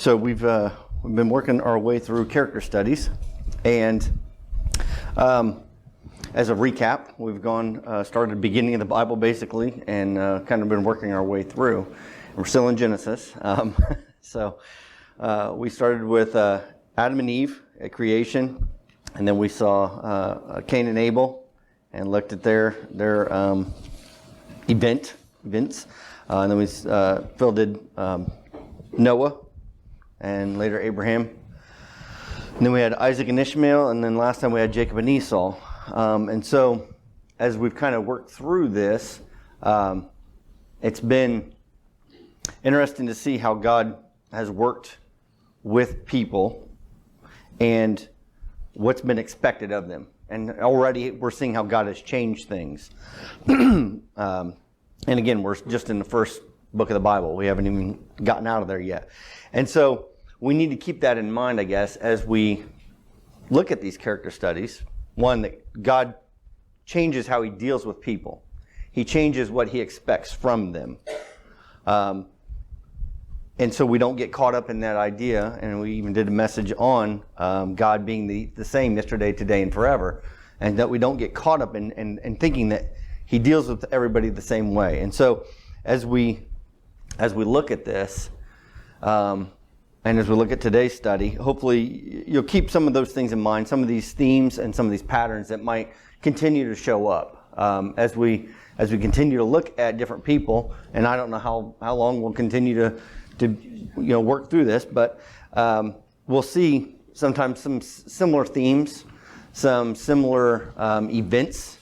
So we've been working our way through character studies, and as a recap, we've started at the beginning of the Bible basically, and kind of been working our way through. And we're still in Genesis. So we started with Adam and Eve at creation, and then we saw Cain and Abel, and looked at their events. And then we filled in Noah, and later Abraham. And then we had Isaac and Ishmael, and then last time we had Jacob and Esau. And so as we've kind of worked through this, it's been interesting to see how God has worked with people and what's been expected of them. And already we're seeing how God has changed things. And again, we're just in the first book of the Bible. We haven't even gotten out of there yet. And so we need to keep that in mind, I guess, as we look at these character studies. One, that God changes how he deals with people. He changes what he expects from them. And so we don't get caught up in that idea. And we even did a message on God being the same yesterday, today, and forever. And that we don't get caught up in thinking that he deals with everybody the same way. And so as we look at this, and as we look at today's study, hopefully you'll keep some of those things in mind, some of these themes and some of these patterns that might continue to show up as we continue to look at different people. And I don't know how long we'll continue to work through this, but we'll see sometimes some similar themes, some similar events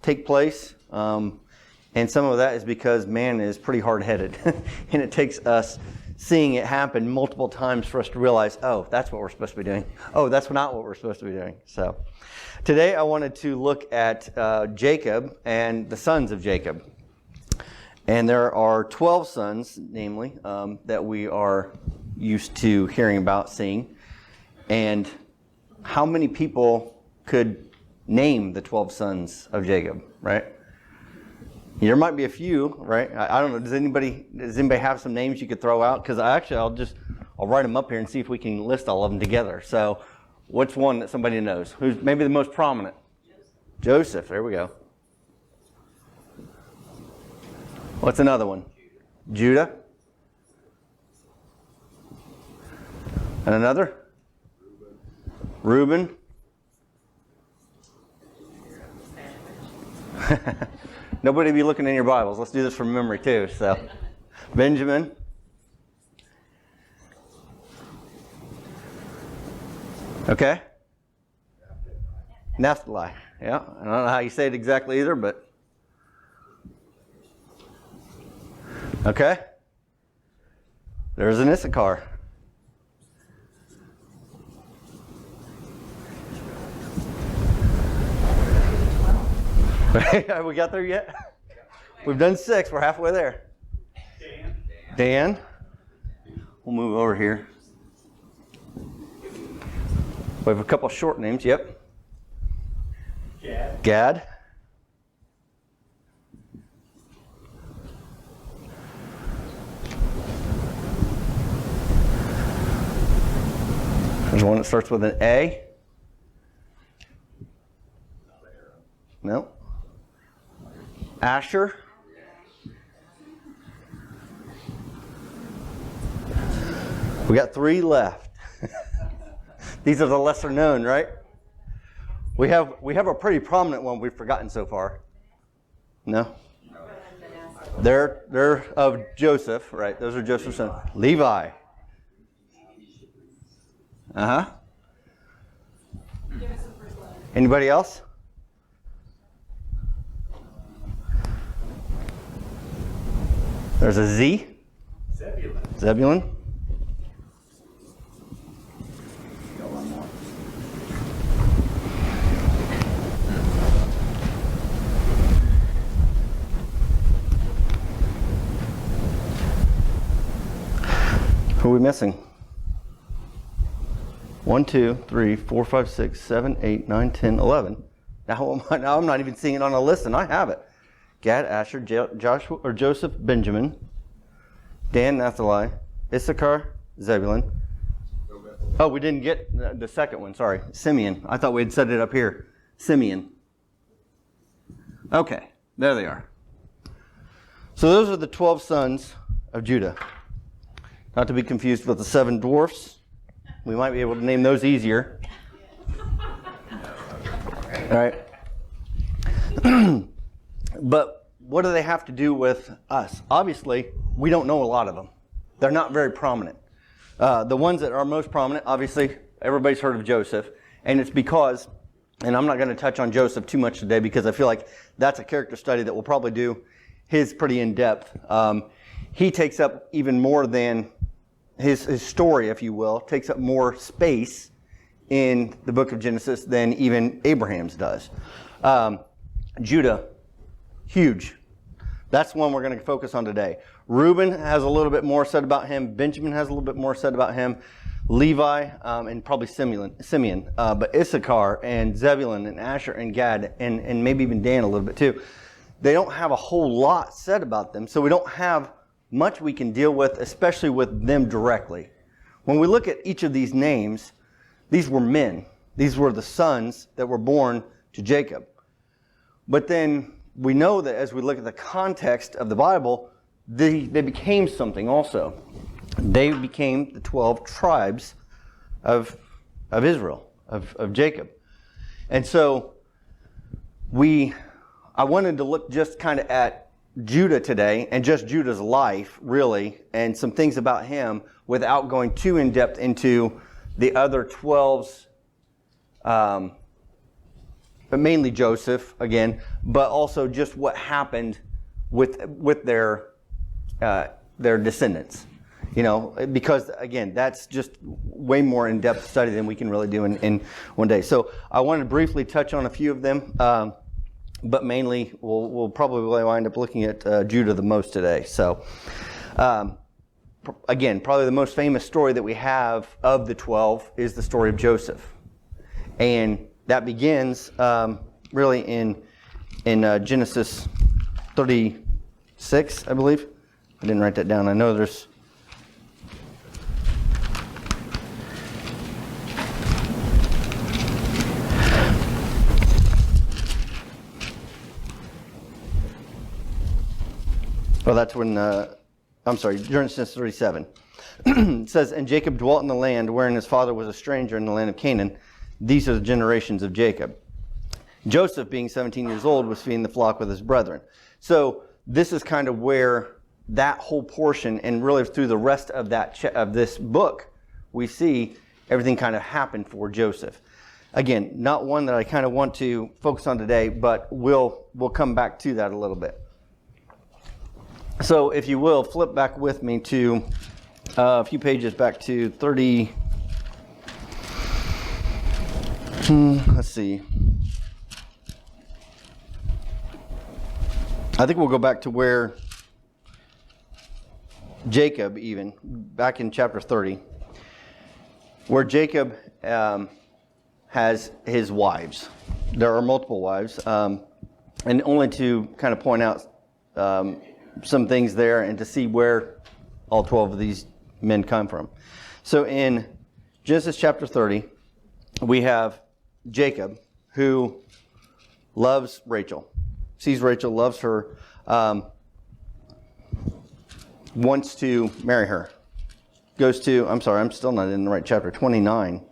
take place. And some of that is because man is pretty hard-headed, and it takes us seeing it happen multiple times for us to realize, oh, that's what we're supposed to be doing. Oh, that's not what we're supposed to be doing. So today I wanted to look at Jacob and the sons of Jacob. And there are 12 sons, namely, that we are used to hearing about, seeing. And how many people could name the 12 sons of Jacob, right? There might be a few, right? I don't know. Does anybody have some names you could throw out? Because I'll write them up here and see if we can list all of them together. So, what's one that somebody knows? Who's maybe the most prominent? Joseph. There we go. What's another one? Judah. And another? Reuben. Nobody be looking in your Bibles. Let's do this from memory too. So, Benjamin. Okay. Naphtali. Yeah. I don't know how you say it exactly either, but. Okay. There's an Issachar. Have we got there yet? We've done 6. We're halfway there. Dan. We'll move over here. We have a couple short names. Yep. Gad. There's one that starts with an A. No. Asher. We got 3 left. These are the lesser known, right? We have a pretty prominent one we've forgotten so far. No? They're of Joseph, right? Those are Joseph's sons. Levi. Uh-huh. Anybody else? There's a Z. Zebulun. Who are we missing? 1, 2, 3, 4, 5, 6, 7, 8, 9, 10, 11. Now I'm not even seeing it on a list, and I have it. Gad, Asher, Joseph, Benjamin, Dan, Naphtali, Issachar, Zebulun, Oh, we didn't get the second one. Sorry. Simeon. I thought we had set it up here. Simeon. Okay. There they are. So those are the 12 sons of Judah. Not to be confused with the 7 dwarfs. We might be able to name those easier. All right. But what do they have to do with us? Obviously, we don't know a lot of them. They're not very prominent. The ones that are most prominent, obviously, everybody's heard of Joseph. And it's because, and I'm not going to touch on Joseph too much today because I feel like that's a character study that we'll probably do his pretty in-depth. He takes up even more than his story, if you will, takes up more space in the book of Genesis than even Abraham's does. Judah, huge. That's one we're going to focus on today. Reuben has a little bit more said about him. Benjamin has a little bit more said about him. Levi and probably Simeon. But Issachar and Zebulun and Asher and Gad and maybe even Dan a little bit too. They don't have a whole lot said about them, so we don't have much we can deal with, especially with them directly. When we look at each of these names, these were men. These were the sons that were born to Jacob. But then we know that as we look at the context of the Bible, they became something also. They became the 12 tribes of Israel, of Jacob. And so I wanted to look just kind of at Judah today and just Judah's life, really, and some things about him without going too in-depth into the other 12's, but mainly Joseph, again, but also just what happened with their descendants. You know, because, again, that's just way more in-depth study than we can really do in one day. So I want to briefly touch on a few of them, but mainly we'll probably wind up looking at Judah the most today. So, again, probably the most famous story that we have of the 12 is the story of Joseph. And that begins really in Genesis 36, I believe. I didn't write that down. I know there's... Well, that's when, Genesis 37. It says, and Jacob dwelt in the land wherein his father was a stranger in the land of Canaan. These are the generations of Jacob. Joseph, being 17 years old, was feeding the flock with his brethren. So this is kind of where that whole portion, and really through the rest of of this book, we see everything kind of happen for Joseph. Again, not one that I kind of want to focus on today, but we'll come back to that a little bit. So if you will, flip back with me to a few pages back to 30. Let's see. I think we'll go back to where Jacob, even back in chapter 30, where Jacob has his wives. There are multiple wives, and only to kind of point out some things there and to see where all 12 of these men come from. So in Genesis chapter 30, we have Jacob, who loves Rachel, sees Rachel, loves her, wants to marry her. Goes to, I'm still not in the right chapter, 29.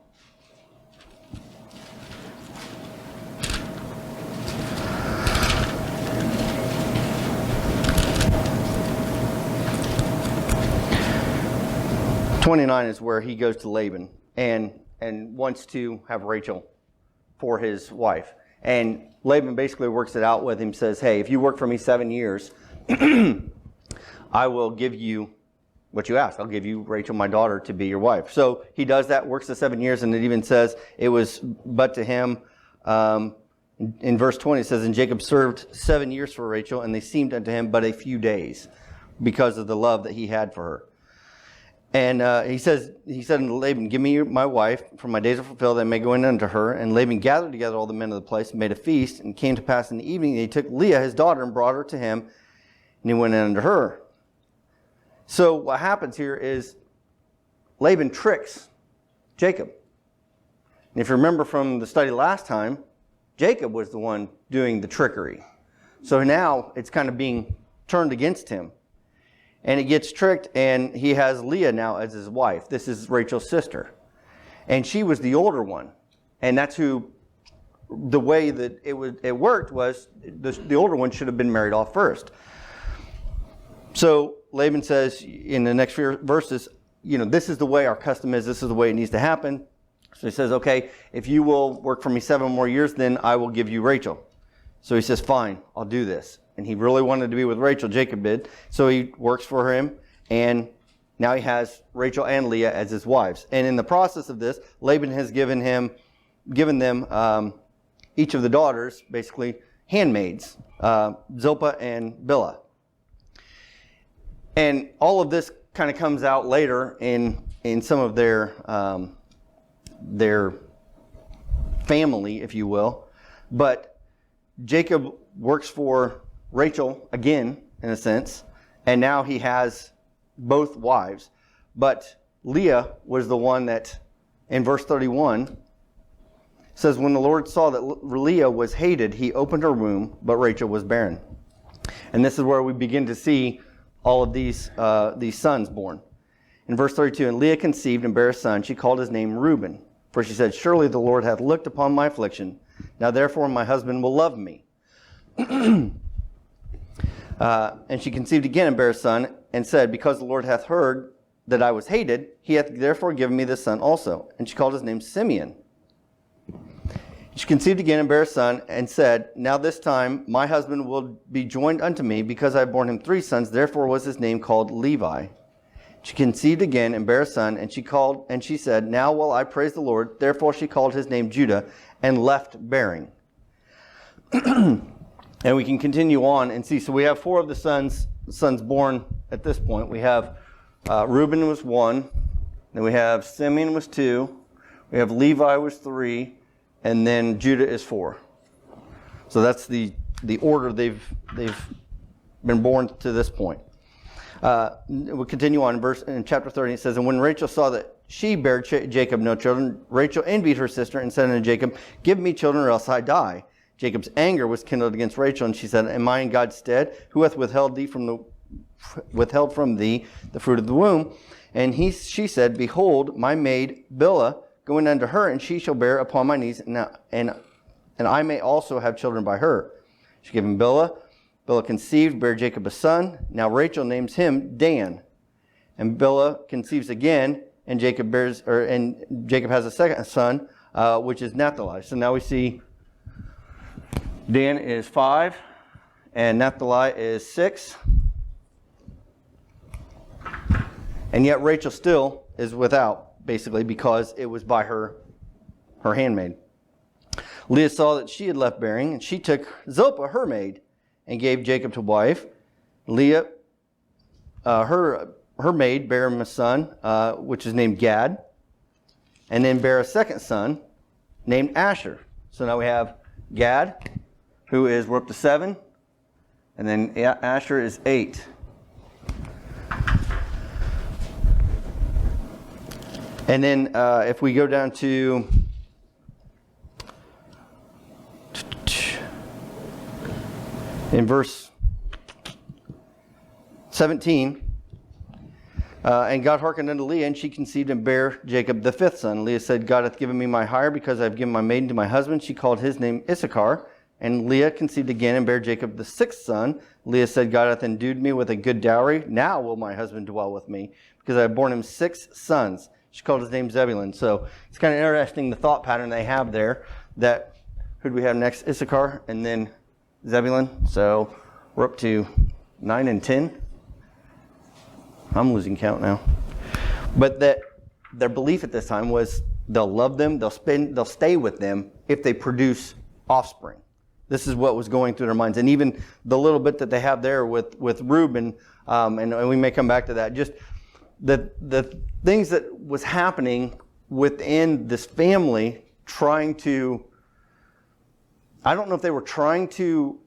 '29 is where he goes to Laban and wants to have Rachel for his wife. And Laban basically works it out with him, says, hey, if you work for me 7 years, I will give you what you ask. I'll give you Rachel, my daughter, to be your wife. So he does that, works the 7 years, and it even says it was but to him. In verse 20, it says, and Jacob served 7 years for Rachel, and they seemed unto him but a few days because of the love that he had for her. And he said unto Laban, give me my wife, for my days are fulfilled, that I may go in unto her. And Laban gathered together all the men of the place, and made a feast, and came to pass in the evening, and he took Leah, his daughter, and brought her to him, and he went in unto her. So what happens here is Laban tricks Jacob. And if you remember from the study last time, Jacob was the one doing the trickery. So now it's kind of being turned against him. And he gets tricked, and he has Leah now as his wife. This is Rachel's sister. And she was the older one. And that's who, the way that it worked was the older one should have been married off first. So Laban says in the next few verses, this is the way our custom is. This is the way it needs to happen. So he says, okay, if you will work for me 7 more years, then I will give you Rachel. So he says, fine, I'll do this. And he really wanted to be with Rachel, Jacob did. So he works for him, and now he has Rachel and Leah as his wives. And in the process of this, Laban has given them each of the daughters, basically handmaids, Zilpah and Bilhah. And all of this kind of comes out later in some of their family, if you will. But Jacob works for Rachel again, in a sense, and now he has both wives. But Leah was the one that, in verse 31, says, when the Lord saw that Leah was hated, he opened her womb, but Rachel was barren. And this is where we begin to see all of these sons born. In verse 32, and Leah conceived and bare a son. She called his name Reuben. For she said, surely the Lord hath looked upon my affliction. Now therefore my husband will love me. And she conceived again and bare a son, and said, because the Lord hath heard that I was hated, he hath therefore given me this son also. And she called his name Simeon. She conceived again and bare a son, and said, now this time my husband will be joined unto me, because I have borne him 3 sons. Therefore was his name called Levi. She conceived again and bare a son, and she said, now will I praise the Lord. Therefore she called his name Judah, and left bearing. And we can continue on and see. So we have 4 of the sons born at this point. We have Reuben was 1. Then we have Simeon was 2. We have Levi was 3. And then Judah is 4. So that's the order they've been born to this point. We'll continue on in chapter 30. It says, and when Rachel saw that she bare Jacob no children, Rachel envied her sister and said unto Jacob, give me children or else I die. Jacob's anger was kindled against Rachel, and she said, am I in God's stead? Who hath withheld from thee the fruit of the womb? And she said, behold, my maid Bilhah, go in unto her, and she shall bear upon my knees, and I may also have children by her. She gave him Bilhah. Bilhah conceived, bare Jacob a son. Now Rachel names him Dan. And Bilhah conceives again, and Jacob has a second son, which is Naphtali. So now we see Dan is 5, and Naphtali is 6. And yet Rachel still is without, basically, because it was by her handmaid. Leah saw that she had left bearing, and she took Zilpah, her maid, and gave Jacob to wife. Leah, her maid, bare him a son, which is named Gad, and then bare a second son named Asher. So now we have Gad, we're up to 7, and then Asher is 8. And then if we go down to in verse 17, and God hearkened unto Leah, and she conceived and bare Jacob the 5th son. Leah said, God hath given me my hire, because I have given my maiden to my husband. She called his name Issachar. And Leah conceived again and bare Jacob the 6th son. Leah said, God hath endued me with a good dowry. Now will my husband dwell with me, because I have borne him 6 sons. She called his name Zebulun. So it's kind of interesting, the thought pattern they have there. That, who do we have next? Issachar, and then Zebulun. So we're up to 9 and 10. I'm losing count now. But that their belief at this time was they'll love them, they'll stay with them if they produce offspring. This is what was going through their minds. And even the little bit that they have there with Reuben, and we may come back to that, just the things that was happening within this family, trying to, I don't know if they were trying to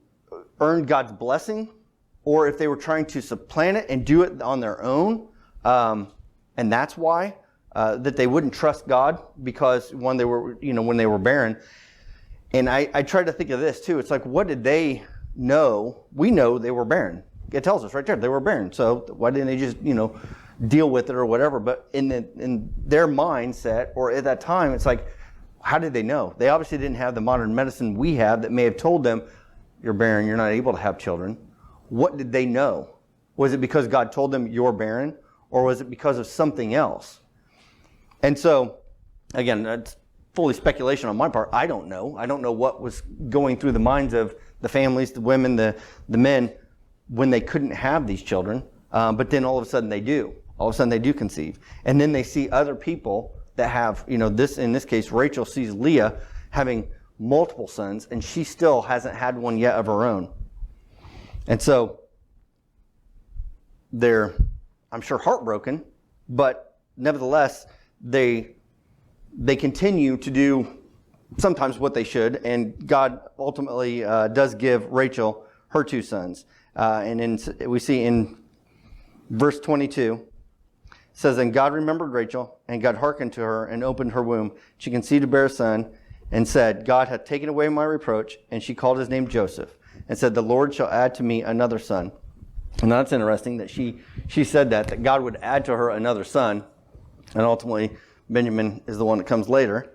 earn God's blessing or if they were trying to supplant it and do it on their own. And that's why. that they wouldn't trust God because when they were barren. And I tried to think of this too. It's like, what did they know? We know they were barren. It tells us right there they were barren. So why didn't they just deal with it or whatever? But in their mindset, or at that time, it's like, how did they know? They obviously didn't have the modern medicine we have that may have told them, you're barren, you're not able to have children. What did they know? Was it because God told them you're barren, or was it because of something else? And so, again, that's fully speculation on my part. I don't know. I don't know what was going through the minds of the families, the women, the men, when they couldn't have these children. But then all of a sudden they do. All of a sudden they do conceive. And then they see other people that have, in this case, Rachel sees Leah having multiple sons, and she still hasn't had one yet of her own. And so they're, I'm sure, heartbroken, but nevertheless, they continue to do sometimes what they should, and God ultimately does give Rachel her 2 sons. And we see in verse 22, it says, and God remembered Rachel, and God hearkened to her and opened her womb. She conceived to bear a son, and said, God hath taken away my reproach. And she called his name Joseph, and said, the Lord shall add to me another son. And that's interesting that she said that God would add to her another son. And ultimately, Benjamin is the one that comes later.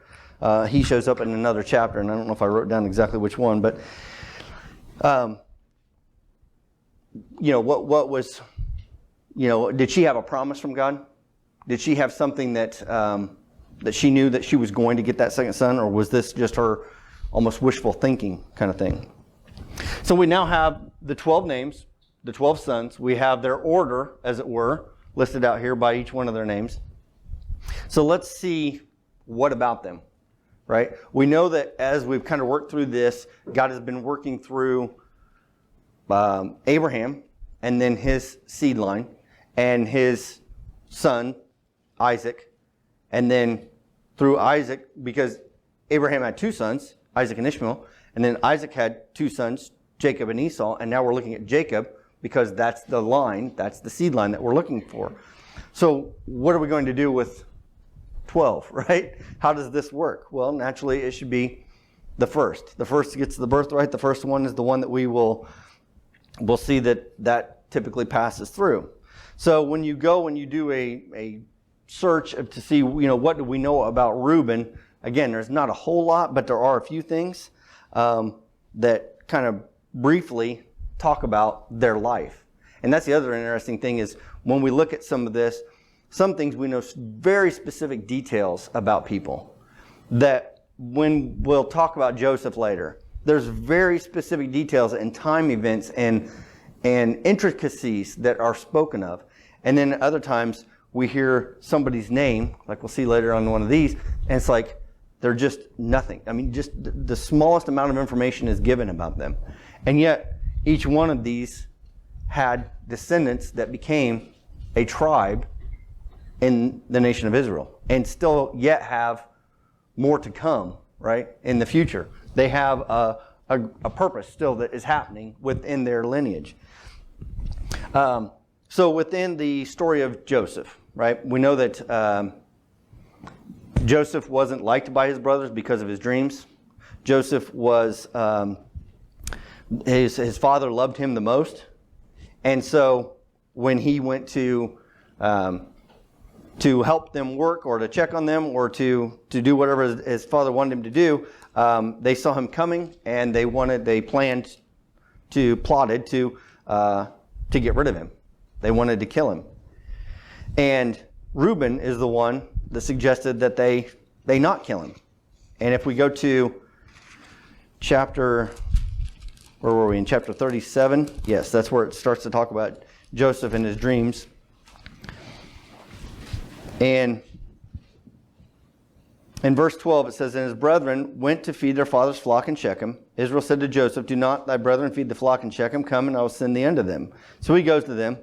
He shows up in another chapter, and I don't know if I wrote down exactly which one, but what was, did she have a promise from God? Did she have something that she knew that she was going to get that second son, or was this just her almost wishful thinking kind of thing? So we now have the 12 names, the 12 sons. We have their order, as it were, listed out here by each one of their names. So let's see what about them, right? We know that as we've kind of worked through this, God has been working through Abraham and then his seed line and his son, Isaac, and then through Isaac, because Abraham had 2 sons, Isaac and Ishmael, and then Isaac had 2 sons, Jacob and Esau, and now we're looking at Jacob because that's the line, that's the seed line that we're looking for. So what are we going to do with 12, right? How does this work? Well, naturally, it should be the first. The first gets the birthright. The first one is the one that we'll see that typically passes through. So when you go and you do a search to see, what do we know about Reuben? Again, there's not a whole lot, but there are a few things that kind of briefly talk about their life. And that's the other interesting thing is when we look at some of this, some things we know very specific details about people that when we'll talk about Joseph later, there's very specific details and time events and intricacies that are spoken of. And then other times we hear somebody's name, like we'll see later on one of these, and it's like they're just nothing. I mean, just the smallest amount of information is given about them. And yet each one of these had descendants that became a tribe in the nation of Israel and still yet have more to come, right, in the future. They have a purpose still that is happening within their lineage. So within the story of Joseph, right, we know that Joseph wasn't liked by his brothers because of his dreams. Joseph was, his father loved him the most. And so when he went to help them work or to check on them or to do whatever his father wanted him to do, they saw him coming and they plotted to get rid of him. They wanted to kill him. And Reuben is the one that suggested that they not kill him. And if we go to where were we, in chapter 37? Yes, that's where it starts to talk about Joseph and his dreams. And in verse 12 it says, and his brethren went to feed their father's flock in Shechem. Israel said to Joseph, do not thy brethren feed the flock in Shechem? Come and I will send thee unto them. So he goes to them.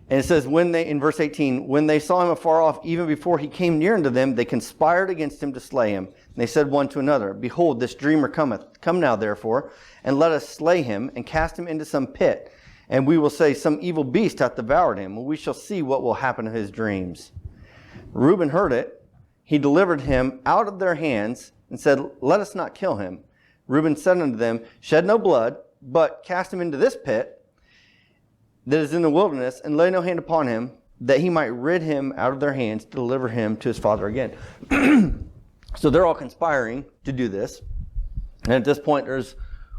And it says, in verse 18, when they saw him afar off, even before he came near unto them, they conspired against him to slay him. And they said one to another, behold, this dreamer cometh. Come now, therefore, and let us slay him, and cast him into some pit. And we will say, some evil beast hath devoured him, and we shall see what will happen to his dreams. Reuben heard it. He delivered him out of their hands and said, let us not kill him. Reuben said unto them, shed no blood, but cast him into this pit that is in the wilderness, and lay no hand upon him, that he might rid him out of their hands to deliver him to his father again. So they're all conspiring to do this. And at this point, there's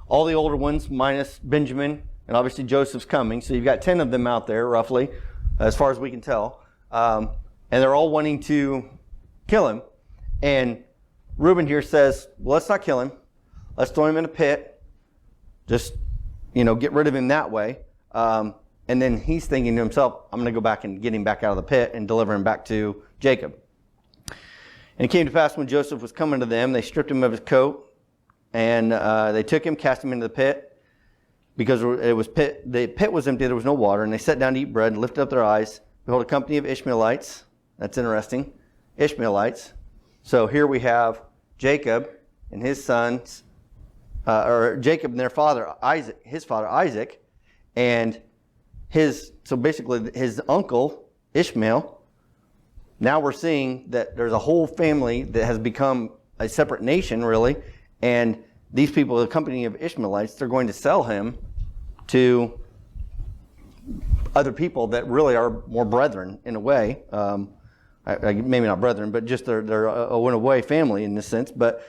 all the older ones minus Benjamin, and obviously Joseph's coming. So you've got 10 of them out there, roughly, as far as we can tell. And they're all wanting to kill him. And Reuben here says, well, let's not kill him. Let's throw him in a pit. Just, get rid of him that way. And then he's thinking to himself, I'm going to go back and get him back out of the pit and deliver him back to Jacob. And it came to pass when Joseph was coming to them, they stripped him of his coat, and they took him, cast him into the pit, because the pit was empty, there was no water, and they sat down to eat bread and lifted up their eyes. Behold, a company of Ishmaelites. That's interesting. Ishmaelites. So here we have Jacob and his sons, or Jacob and their father Isaac, his father Isaac, and basically his uncle Ishmael. Now we're seeing that there's a whole family that has become a separate nation, really, and these people, the company of Ishmaelites, they're going to sell him to other people that really are more brethren in a way. Maybe not brethren, but just they're in a way family in this sense. But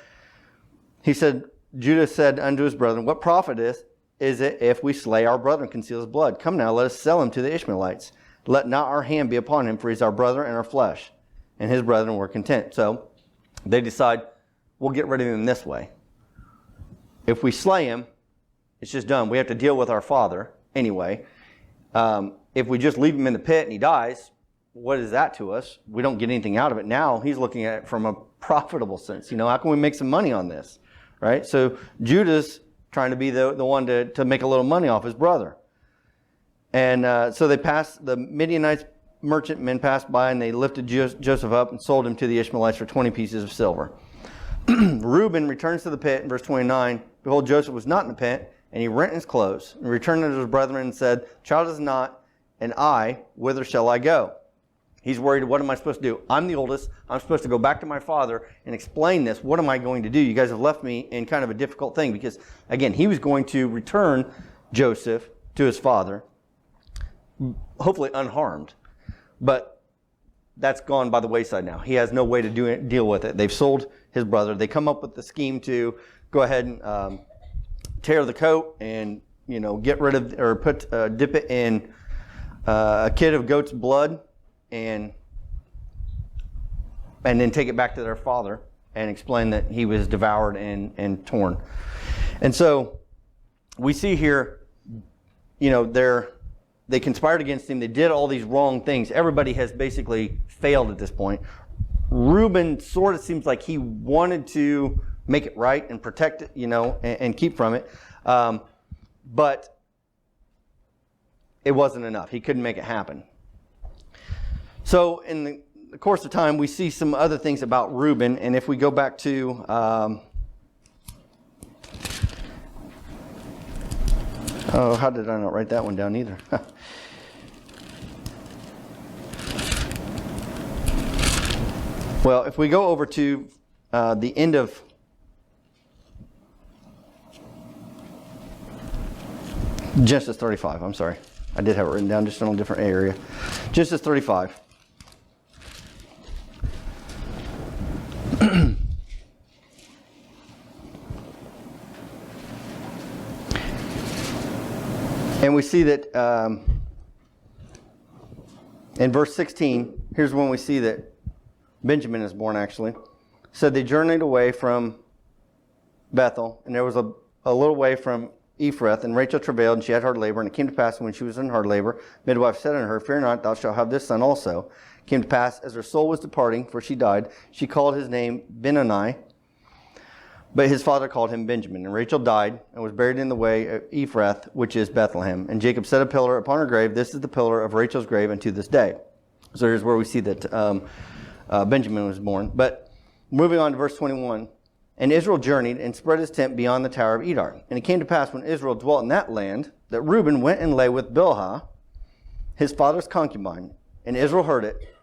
he said, Judah said unto his brethren, what profit is it if we slay our brother and conceal his blood? Come now, let us sell him to the Ishmaelites. Let not our hand be upon him, for he's our brother and our flesh. And his brethren were content. So they decide, we'll get rid of him this way. If we slay him, it's just done. We have to deal with our father anyway. If we just leave him in the pit and he dies, what is that to us? We don't get anything out of it. Now he's looking at it from a profitable sense. How can we make some money on this? Right? So Judah's trying to be the one to make a little money off his brother. And so the Midianites merchantmen passed by, and they lifted Joseph up and sold him to the Ishmaelites for 20 pieces of silver. Reuben returns to the pit in verse 29. Behold, Joseph was not in the pit, and he rent his clothes, and returned unto his brethren and said, child is not, and I, whither shall I go? He's worried, what am I supposed to do? I'm the oldest. I'm supposed to go back to my father and explain this. What am I going to do? You guys have left me in kind of a difficult thing, because, again, he was going to return Joseph to his father, hopefully unharmed. But that's gone by the wayside now. He has no way to deal with it. They've sold his brother. They come up with the scheme to go ahead and tear the coat and get rid of, or dip it in a kid of goat's blood and then take it back to their father and explain that he was devoured and torn. And so we see here, they conspired against him. They did all these wrong things. Everybody has basically failed at this point. Reuben sort of seems like he wanted to make it right and protect it, and keep from it. But it wasn't enough. He couldn't make it happen. So in the course of time, we see some other things about Reuben. And if we go back to how did I not write that one down either? Well, if we go over to the end of Genesis 35, I'm sorry. I did have it written down just in a different area. Genesis 35. And we see that in verse 16, here's when we see that Benjamin is born, actually. So they journeyed away from Bethel, and there was a little way from Ephrath, and Rachel travailed, and she had hard labor. And it came to pass, when she was in hard labor, midwife said unto her, fear not, thou shalt have this son also. It came to pass, as her soul was departing, for she died, she called his name Benoni, but his father called him Benjamin. And Rachel died, and was buried in the way of Ephrath, which is Bethlehem. And Jacob set a pillar upon her grave. This is the pillar of Rachel's grave unto this day. So here's where we see that Benjamin was born. But moving on to verse 21. And Israel journeyed and spread his tent beyond the tower of Edar. And it came to pass, when Israel dwelt in that land, that Reuben went and lay with Bilhah, his father's concubine. And Israel heard it.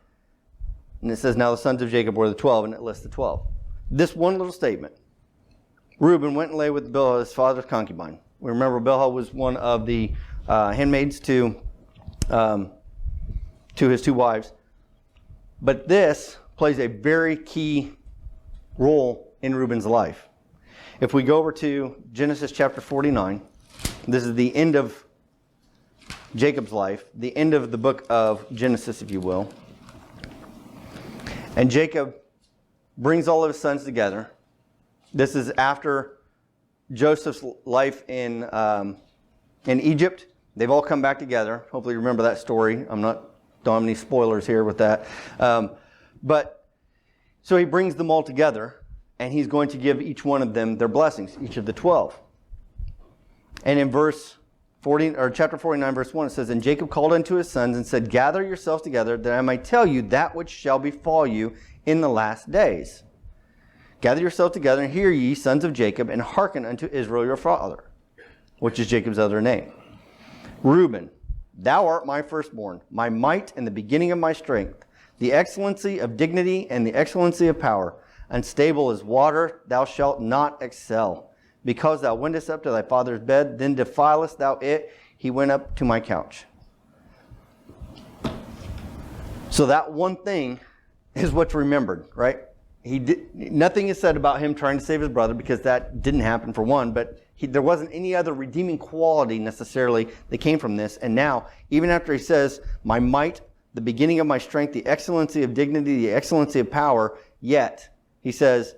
And it says, now the sons of Jacob were the 12, and it lists the 12. This one little statement. Reuben went and lay with Bilhah, his father's concubine. We remember Bilhah was one of the handmaids to his two wives. But this plays a very key role in Reuben's life. If we go over to Genesis chapter 49, this is the end of Jacob's life, the end of the book of Genesis, if you will. And Jacob brings all of his sons together. This is after Joseph's life in Egypt. They've all come back together. Hopefully you remember that story. Don't have any spoilers here with that. But so he brings them all together, and he's going to give each one of them their blessings, each of the 12. And in chapter 49, verse 1, it says, and Jacob called unto his sons and said, gather yourselves together, that I might tell you that which shall befall you in the last days. Gather yourselves together, and hear ye, sons of Jacob, and hearken unto Israel your father, which is Jacob's other name. Reuben, thou art my firstborn, my might and the beginning of my strength, the excellency of dignity and the excellency of power. Unstable as water, thou shalt not excel. Because thou wentest up to thy father's bed, then defilest thou it. He went up to my couch. So that one thing is what's remembered, right? Nothing is said about him trying to save his brother, because that didn't happen, for one, but there wasn't any other redeeming quality necessarily that came from this. And now, even after he says, my might, the beginning of my strength, the excellency of dignity, the excellency of power, yet he says,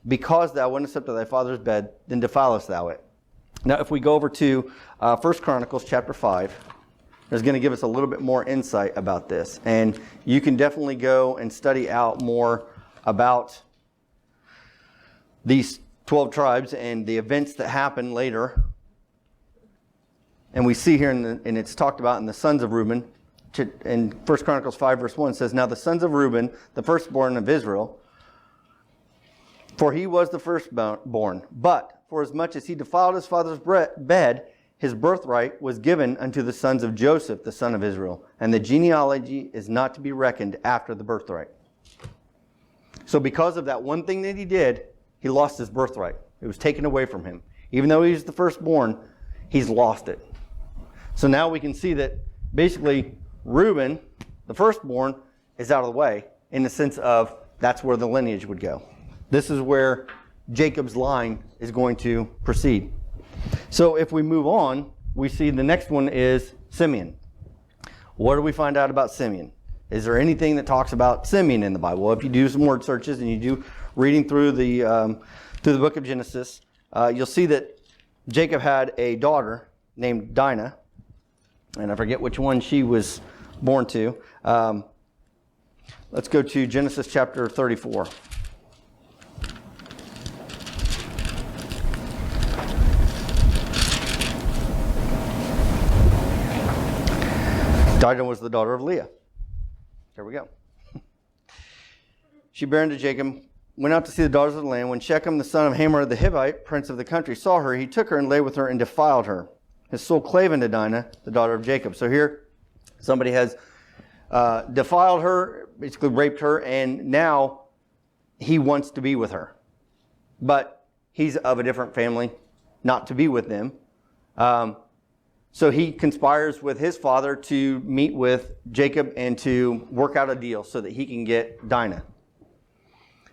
because thou wentest up to thy father's bed, then defilest thou it. Now, if we go over to 1 Chronicles chapter 5, it's going to give us a little bit more insight about this. And you can definitely go and study out more about these 12 tribes and the events that happen later. And we see here, and it's talked about in the sons of Reuben, in 1 Chronicles 5, verse 1, says, now the sons of Reuben, the firstborn of Israel, for he was the firstborn, but for as much as he defiled his father's bed, his birthright was given unto the sons of Joseph, the son of Israel, and the genealogy is not to be reckoned after the birthright. So because of that one thing that he did, he lost his birthright. It was taken away from him. Even though he's the firstborn, he's lost it. So now we can see that basically Reuben, the firstborn, is out of the way, in the sense of that's where the lineage would go. This is where Jacob's line is going to proceed. So if we move on, we see the next one is Simeon. What do we find out about Simeon? Is there anything that talks about Simeon in the Bible? Well, if you do some word searches and you do reading through the book of Genesis, you'll see that Jacob had a daughter named Dinah, and I forget which one she was born to. Let's go to Genesis chapter 34. Dinah was the daughter of Leah. There we go. She bare unto Jacob, went out to see the daughters of the land. When Shechem, the son of Hamor the Hivite, prince of the country, saw her, he took her and lay with her and defiled her. His soul clave unto Dinah, the daughter of Jacob. So here, somebody has defiled her, basically raped her, and now he wants to be with her. But he's of a different family, not to be with them. So he conspires with his father to meet with Jacob and to work out a deal so that he can get Dinah.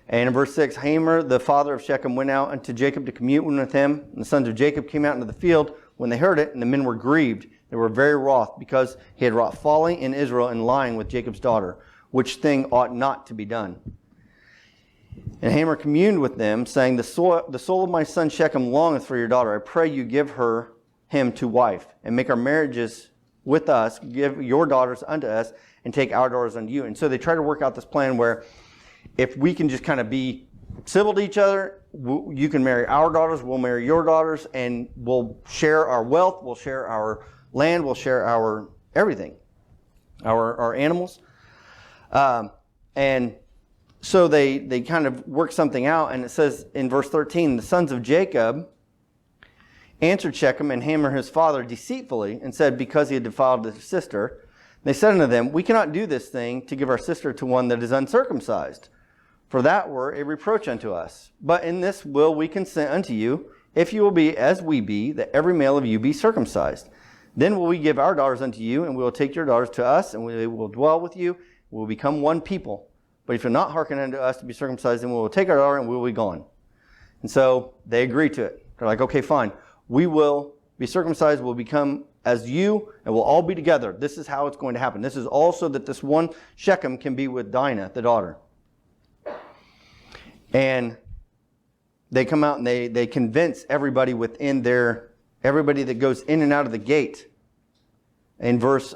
And in verse 6, Hamor, the father of Shechem, went out unto Jacob to commune with him. And the sons of Jacob came out into the field when they heard it, and the men were grieved. They were very wroth, because he had wrought folly in Israel in lying with Jacob's daughter, which thing ought not to be done. And Hamor communed with them, saying, the soul of my son Shechem longeth for your daughter. I pray you give him to wife, and make our marriages with us, give your daughters unto us, and take our daughters unto you. And so they try to work out this plan where if we can just kind of be civil to each other, you can marry our daughters, we'll marry your daughters, and we'll share our wealth, we'll share our land, we'll share our everything, our animals. And so they kind of work something out, and it says in verse 13, the sons of Jacob answered Shechem and Hamor his father deceitfully, and said, because he had defiled his sister, They said unto them, We cannot do this thing to give our sister to one that is uncircumcised, for that were a reproach unto us. But in this will we consent unto you, if you will be as we be, that every male of you be circumcised. Then will we give our daughters unto you, and we will take your daughters to us, and we will dwell with you. We will become one people. But if you're not hearken unto us to be circumcised, then we will take our daughter, and we will be gone. And so they agree to it. They're like, okay, fine. We will be circumcised, we'll become as you, and we'll all be together. This is how it's going to happen. This is also that this one Shechem can be with Dinah, the daughter. And they come out and they convince everybody within everybody that goes in and out of the gate. In verse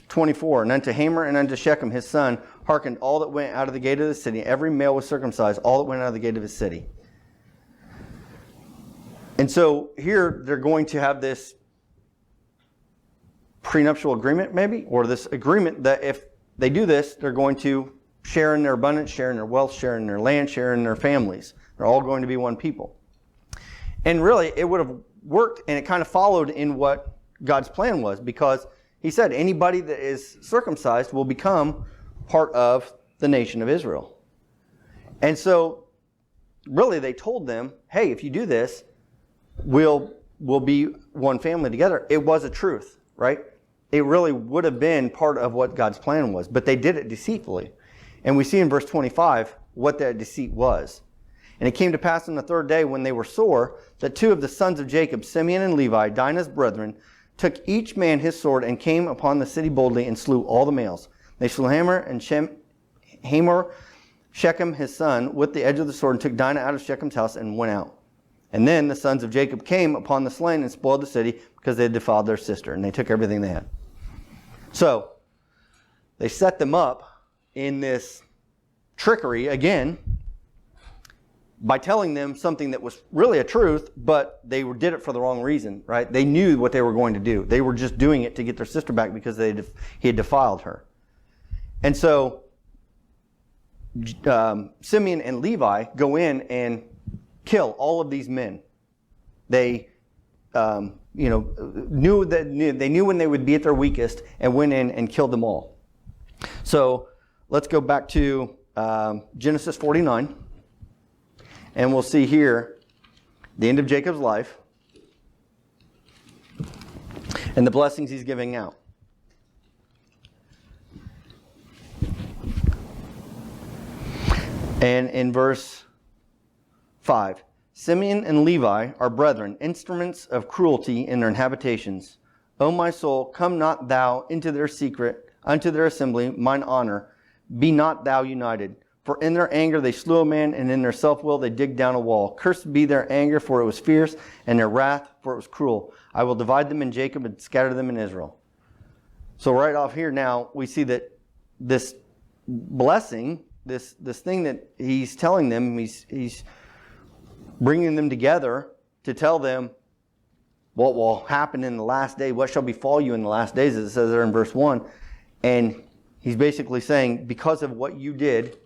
24, and unto Hamor and unto Shechem his son hearkened all that went out of the gate of the city. Every male was circumcised, all that went out of the gate of his city. And so here they're going to have this prenuptial agreement maybe, or this agreement that if they do this, they're going to share in their abundance, share in their wealth, share in their land, share in their families. They're all going to be one people. And really, it would have worked, and it kind of followed in what God's plan was, because he said anybody that is circumcised will become part of the nation of Israel. And so, really, they told them, hey, if you do this, we'll be one family together. It was a truth, right? It really would have been part of what God's plan was, but they did it deceitfully. And we see in verse 25 what that deceit was. And it came to pass on the third day when they were sore, that two of the sons of Jacob, Simeon and Levi, Dinah's brethren, took each man his sword and came upon the city boldly and slew all the males. They slew Hamor, Shechem his son, with the edge of the sword, and took Dinah out of Shechem's house and went out. And then the sons of Jacob came upon the slain and spoiled the city because they had defiled their sister, and they took everything they had. So, they set them up in this trickery again by telling them something that was really a truth, but they did it for the wrong reason, right? They knew what they were going to do. They were just doing it to get their sister back because he had defiled her. And so Simeon and Levi go in and kill all of these men. They knew when they would be at their weakest and went in and killed them all. So let's go back to Genesis 49. And we'll see here the end of Jacob's life and the blessings he's giving out. And in verse 5, Simeon and Levi are brethren, instruments of cruelty in their habitations. O my soul, come not thou into their secret, unto their assembly, mine honor. Be not thou united. For in their anger they slew a man, and in their self-will they digged down a wall. Cursed be their anger, for it was fierce, and their wrath, for it was cruel. I will divide them in Jacob and scatter them in Israel. So right off here now, we see that this blessing, this thing that he's telling them, he's bringing them together to tell them what will happen in the last day, what shall befall you in the last days, as it says there in verse 1. And he's basically saying, because of what you did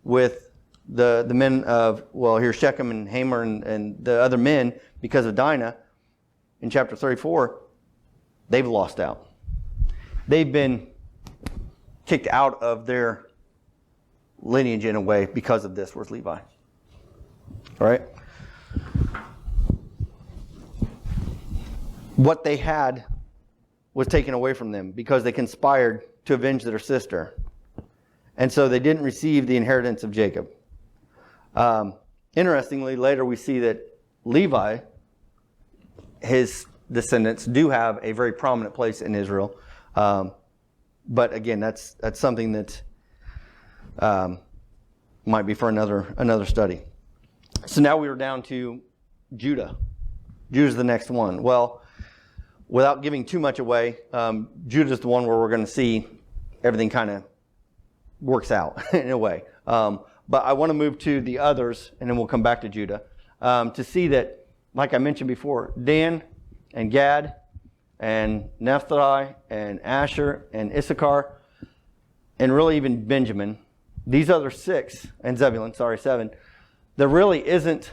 with the men of, here's Shechem and Hamor and the other men, because of Dinah, in chapter 34, they've lost out. They've been kicked out of their lineage in a way because of this. Where's Levi? All right? What they had was taken away from them because they conspired to avenge their sister. And so they didn't receive the inheritance of Jacob. Interestingly, later we see that Levi, his descendants, do have a very prominent place in Israel. But again, that's something that might be for another study. So now we are down to Judah. Judah's the next one. Well, without giving too much away, Judah's the one where we're going to see everything kind of works out in a way. But I want to move to the others, and then we'll come back to Judah, to see that, like I mentioned before, Dan and Gad and Naphtali and Asher and Issachar, and really even Benjamin, these other six, and Zebulun, 7, there really isn't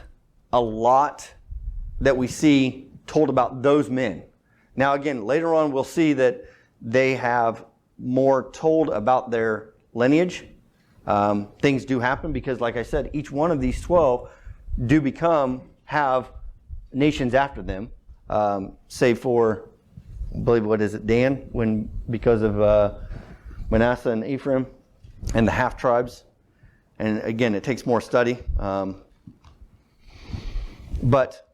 a lot that we see told about those men. Now again, later on we'll see that they have more told about their lineage. Things do happen because, like I said, each one of these 12 do have nations after them, save for, I believe, what is it, Dan, because of Manasseh and Ephraim and the half tribes. And again, it takes more study. But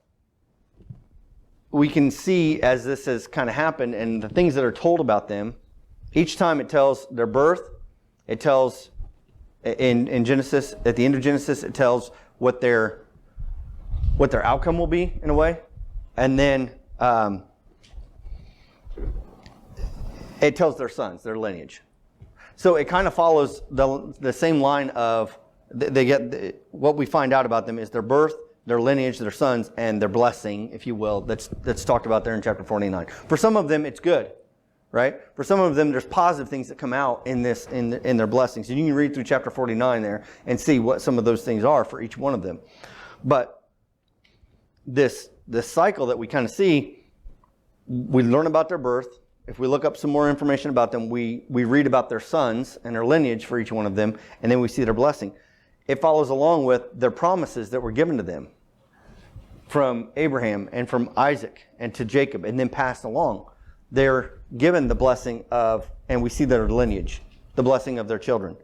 we can see as this has kind of happened and the things that are told about them, each time it tells their birth, it tells in Genesis, at the end of Genesis, it tells what their outcome will be in a way. And then it tells their sons, their lineage. So it kind of follows the same line of they get what we find out about them is their birth, their lineage, their sons, and their blessing, if you will, that's talked about there in chapter 49. For some of them, it's good, right? For some of them, there's positive things that come out in their blessings. And you can read through chapter 49 there and see what some of those things are for each one of them. But this cycle that we kind of see, we learn about their birth. If we look up some more information about them, we read about their sons and their lineage for each one of them, and then we see their blessing. It follows along with their promises that were given to them from Abraham and from Isaac and to Jacob, and then passed along. They're given the blessing of, and we see their lineage, the blessing of their children.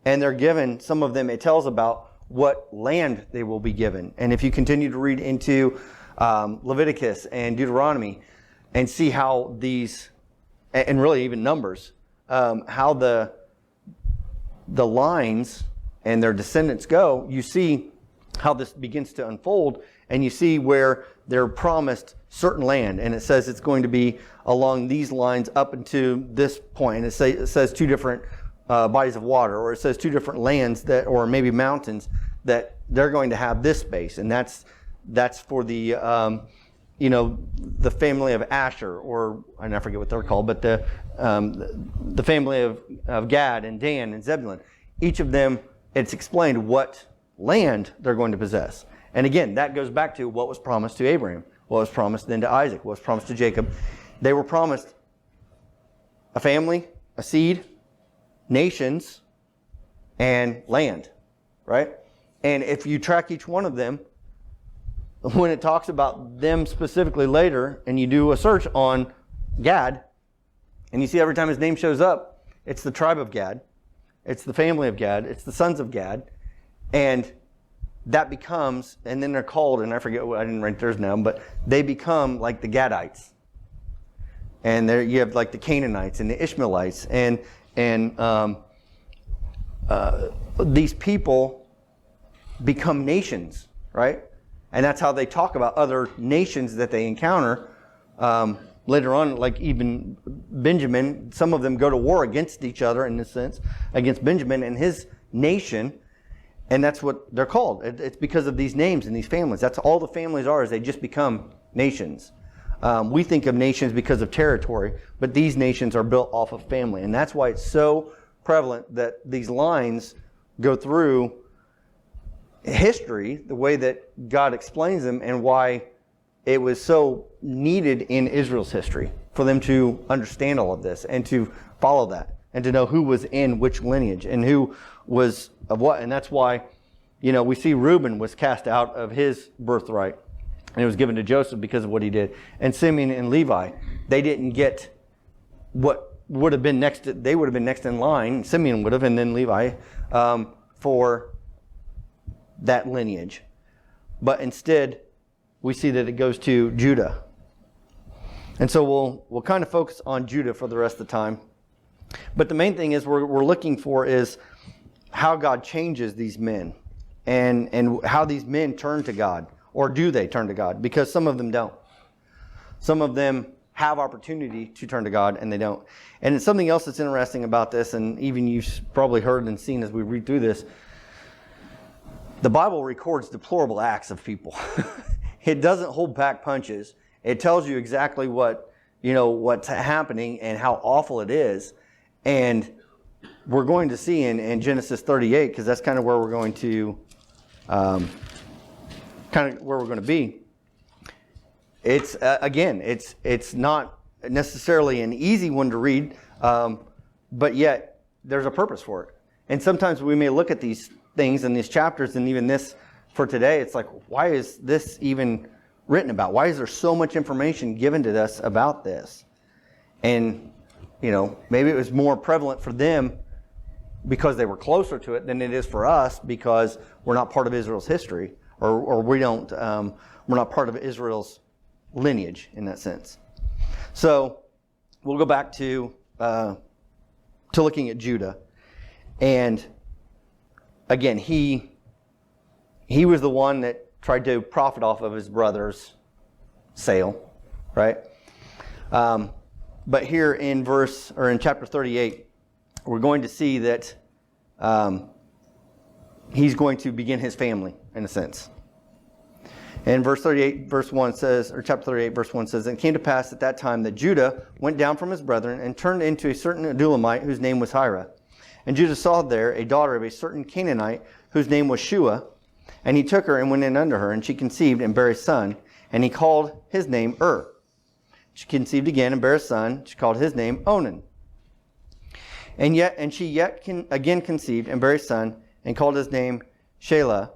And they're given, some of them, it tells about what land they will be given. And if you continue to read into Leviticus and Deuteronomy and see how these, and really even Numbers, how the lines and their descendants go, you see how this begins to unfold, and you see where they're promised certain land, and it says it's going to be along these lines up into this point, and it says two different bodies of water, or it says two different lands that, or maybe mountains, that they're going to have this space, and that's for the the family of Asher, or I forget what they're called, but the family of Gad and Dan and Zebulun. Each of them, it's explained what land they're going to possess. And again, that goes back to what was promised to Abraham, what was promised then to Isaac, what was promised to Jacob. They were promised a family, a seed, nations, and land, right? And if you track each one of them, when it talks about them specifically later, and you do a search on Gad, and you see every time his name shows up, it's the tribe of Gad, it's the family of Gad, it's the sons of Gad, and that becomes, and then they're called, and I forget what, I didn't write theirs down, but they become like the Gadites. And there you have like the Canaanites and the Ishmaelites, and these people become nations, right? And that's how they talk about other nations that they encounter later on, like even Benjamin. Some of them go to war against each other, in a sense, against Benjamin and his nation. And that's what they're called. It's because of these names and these families. That's all the families are, is they just become nations. We think of nations because of territory, but these nations are built off of family. And that's why it's so prevalent that these lines go through history, the way that God explains them, and why it was so needed in Israel's history for them to understand all of this and to follow that and to know who was in which lineage and who was of what. And that's why, we see Reuben was cast out of his birthright, and it was given to Joseph because of what he did. And Simeon and Levi, they didn't get what would have been next. They would have been next in line. Simeon would have, and then Levi, for that lineage. But instead, we see that it goes to Judah. And so we'll kind of focus on Judah for the rest of the time. But the main thing is we're looking for is how God changes these men, and how these men turn to God, or do they turn to God? Because some of them don't. Some of them have opportunity to turn to God, and they don't. And it's something else that's interesting about this, and even you've probably heard and seen as we read through this, the Bible records deplorable acts of people. It doesn't hold back punches. It tells you exactly what's happening and how awful it is. And we're going to see in Genesis 38, because that's kind of where we're going to, be. It's again, it's not necessarily an easy one to read, but yet there's a purpose for it. And sometimes we may look at these things in these chapters, and even this for today, it's like, why is this even written about? Why is there so much information given to us about this? And, maybe it was more prevalent for them because they were closer to it than it is for us because we're not part of Israel's history, or we're not part of Israel's lineage in that sense. So we'll go back to looking at Judah. And again, he was the one that tried to profit off of his brother's sale, right? But here in chapter 38, we're going to see that he's going to begin his family in a sense. And verse 38, verse 1 says, or chapter 38, verse 1 says, "And it came to pass at that time that Judah went down from his brethren and turned into a certain Adulamite whose name was Hira. And Judah saw there a daughter of a certain Canaanite whose name was Shua. And he took her and went in unto her, and she conceived and bare a son, and he called his name She conceived again and bare a son. She called his name Onan. And she again conceived and bare a son, and called his name Shelah.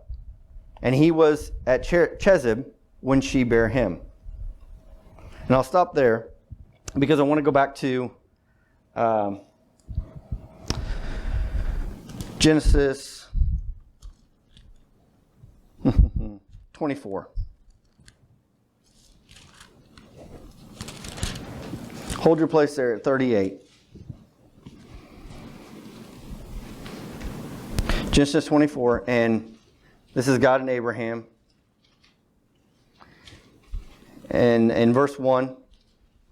And he was at Chezib when she bare him." And I'll stop there because I want to go back to Genesis 24. Hold your place there at 38. Genesis 24, and this is God and Abraham. And in verse 1, it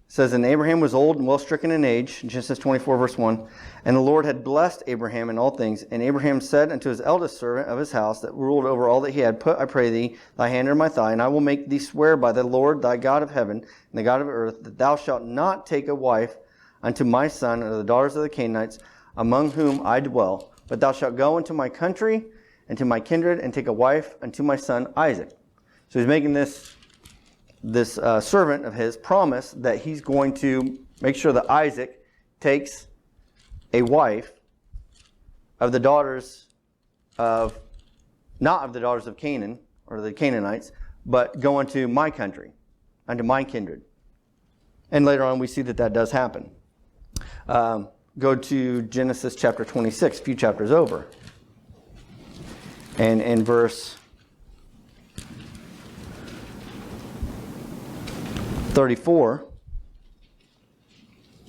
says, "And Abraham was old and well stricken in age," Genesis 24, verse 1, "and the Lord had blessed Abraham in all things. And Abraham said unto his eldest servant of his house that ruled over all that he had, Put, I pray thee, thy hand under my thigh, and I will make thee swear by the Lord thy God of heaven and the God of earth, that thou shalt not take a wife unto my son or the daughters of the Canaanites, among whom I dwell, but thou shalt go into my country and to my kindred, and take a wife unto my son Isaac." So he's making this servant of his promise that he's going to make sure that Isaac takes a wife of the daughters of, not of the daughters of Canaan or the Canaanites, but go into my country, unto my kindred. And later on we see that does happen. Go to Genesis chapter 26, a few chapters over. And in verse 34,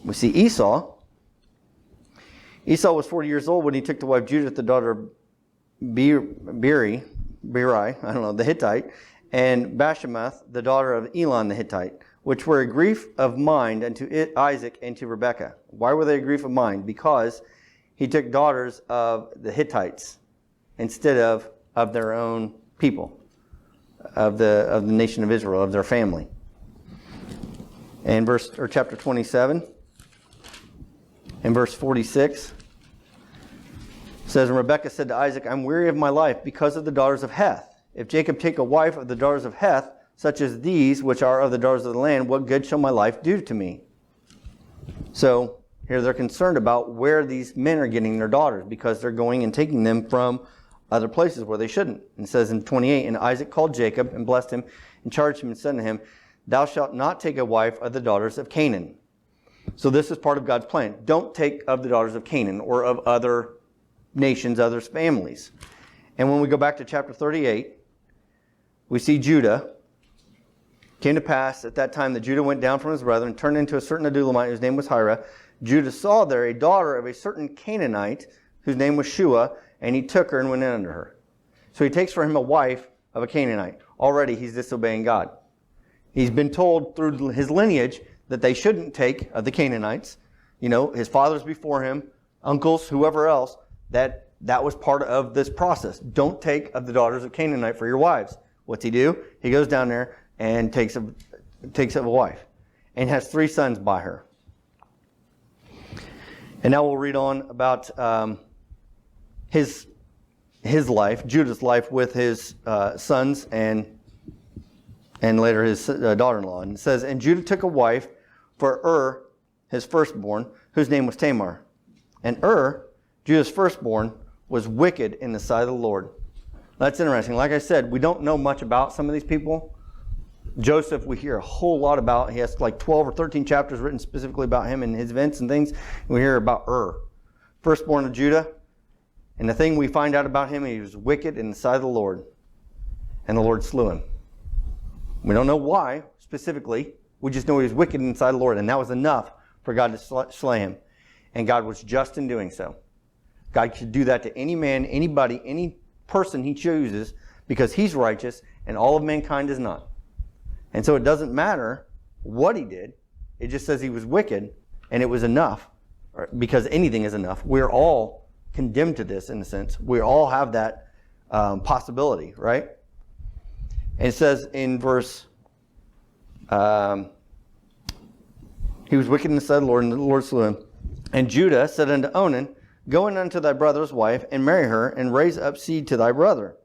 we see Esau. Esau was 40 years old when he took to wife Judith, the daughter of Beeri, the Hittite, and Bashemath, the daughter of Elon the Hittite, which were a grief of mind unto Isaac and to Rebekah. Why were they a grief of mind? Because he took daughters of the Hittites instead of their own people, of the nation of Israel, of their family. And chapter 27, in verse 46, says, "And Rebekah said to Isaac, I'm weary of my life because of the daughters of Heth. If Jacob take a wife of the daughters of Heth, such as these, which are of the daughters of the land, what good shall my life do to me?" So here they're concerned about where these men are getting their daughters, because they're going and taking them from other places where they shouldn't. And it says in 28, "And Isaac called Jacob and blessed him and charged him and said to him, Thou shalt not take a wife of the daughters of Canaan." So this is part of God's plan. Don't take of the daughters of Canaan or of other nations, other families. And when we go back to chapter 38, we see Judah. Came to pass at that time that Judah went down from his brethren, turned into a certain Adulamite whose name was Hira. Judah saw there a daughter of a certain Canaanite whose name was Shua, and he took her and went in unto her. So he takes for him a wife of a Canaanite. Already he's disobeying God. He's been told through his lineage that they shouldn't take of the Canaanites. His fathers before him, uncles, whoever else, that was part of this process. Don't take of the daughters of Canaanite for your wives. What's he do? He goes down there and takes a wife and has 3 sons by her. And now we'll read on about his life, Judah's life, with his sons and later his daughter-in-law. And it says, "And Judah took a wife for his firstborn, whose name was Tamar. And Judah's firstborn, was wicked in the sight of the Lord. That's interesting. Like I said, we don't know much about some of these people. Joseph, we hear a whole lot about. He has like 12 or 13 chapters written specifically about him and his events and things. We hear about firstborn of Judah. And the thing we find out about him, he was wicked in the sight of the Lord. And the Lord slew him. We don't know why specifically. We just know he was wicked in the sight of the Lord. And that was enough for God to slay him. And God was just in doing so. God could do that to any man, anybody, any person he chooses, because he's righteous and all of mankind is not. And so it doesn't matter what he did. It just says he was wicked and it was enough, because anything is enough. We're all condemned to this in a sense. We all have that possibility, right? And it says in verse, he was wicked in the sight of the Lord, and the Lord slew him. And Judah said unto Onan, go in unto thy brother's wife, and marry her, and raise up seed to thy brother.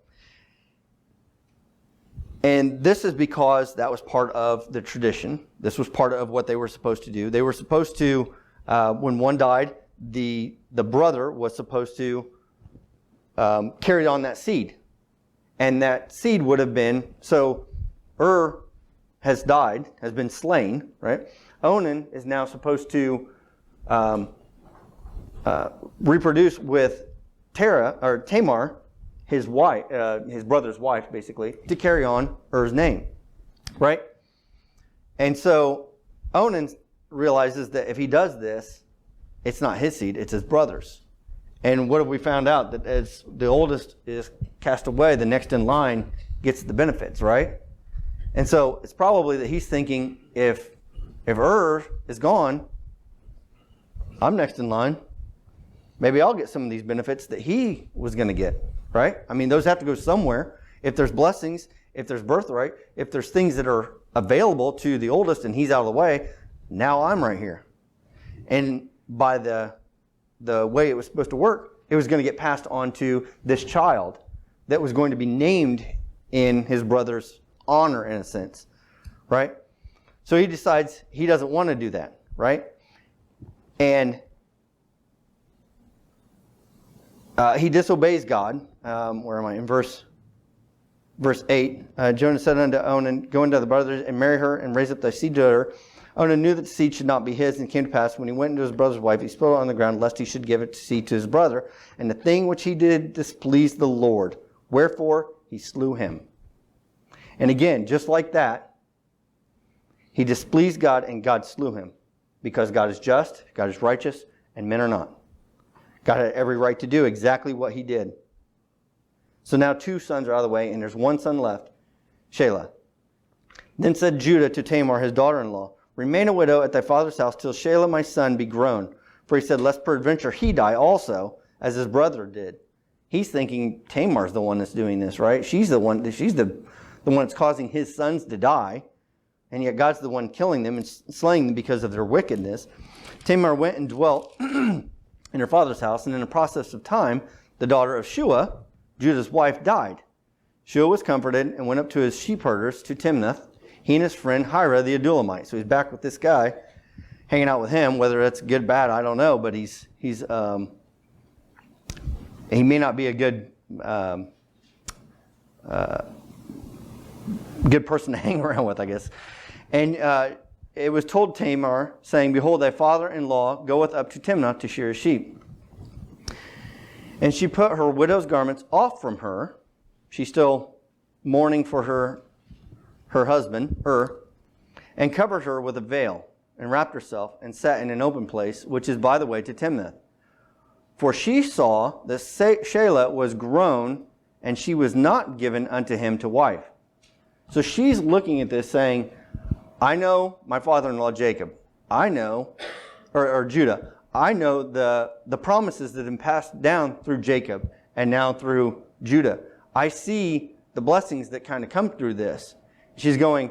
And this is because that was part of the tradition. This was part of what they were supposed to do. They were supposed to, when one died, the brother was supposed to carry on that seed. And that seed would have been, so has died, has been slain, right? Onan is now supposed to reproduce with Tamar, his wife, his brother's wife, basically, to carry on name, right? And so Onan realizes that if he does this, it's not his seed, it's his brother's. And what have we found out? That as the oldest is cast away, the next in line gets the benefits, right? And so it's probably that he's thinking, if is gone, I'm next in line. Maybe I'll get some of these benefits that he was going to get, right? I mean, those have to go somewhere. If there's blessings, if there's birthright, if there's things that are available to the oldest and he's out of the way, now I'm right here. And by the way it was supposed to work, it was going to get passed on to this child that was going to be named in his brother's honor, in a sense, right? So he decides he doesn't want to do that, right? And he disobeys God. Where am I? In verse 8, Jonah said unto Onan, go into the brothers and marry her and raise up thy seed to her. Onan knew that the seed should not be his, and it came to pass when he went into his brother's wife, he spilled it on the ground, lest he should give it to seed to his brother. And the thing which he did displeased the Lord. Wherefore he slew him. And again, just like that, he displeased God and God slew him. Because God is just, God is righteous, and men are not. God had every right to do exactly what he did. So now 2 sons are out of the way, and there's 1 son left, Shelah. Then said Judah to Tamar, his daughter-in-law, remain a widow at thy father's house till Shelah my son be grown. For he said, lest peradventure he die also, as his brother did. He's thinking Tamar's the one that's doing this, right? She's the one that's causing his sons to die. And yet God's the one killing them and slaying them because of their wickedness. Tamar went and dwelt in her father's house, and in the process of time, the daughter of Shua, Judah's wife, died. Shua was comforted and went up to his sheep herders to Timnath, he and his friend Hira the Adullamite. So he's back with this guy, hanging out with him. Whether that's good or bad, I don't know, but he may not be a good person to hang around with, I guess. And it was told Tamar, saying, behold, thy father-in-law goeth up to Timnath to shear his sheep. And she put her widow's garments off from her. She's still mourning for her husband, and covered her with a veil, and wrapped herself, and sat in an open place, which is by the way to Timnath. For she saw that Shelah was grown, and she was not given unto him to wife. So she's looking at this saying, I know my father-in-law Jacob. I know, or Judah. I know the promises that have been passed down through Jacob and now through Judah. I see the blessings that kind of come through this. She's going,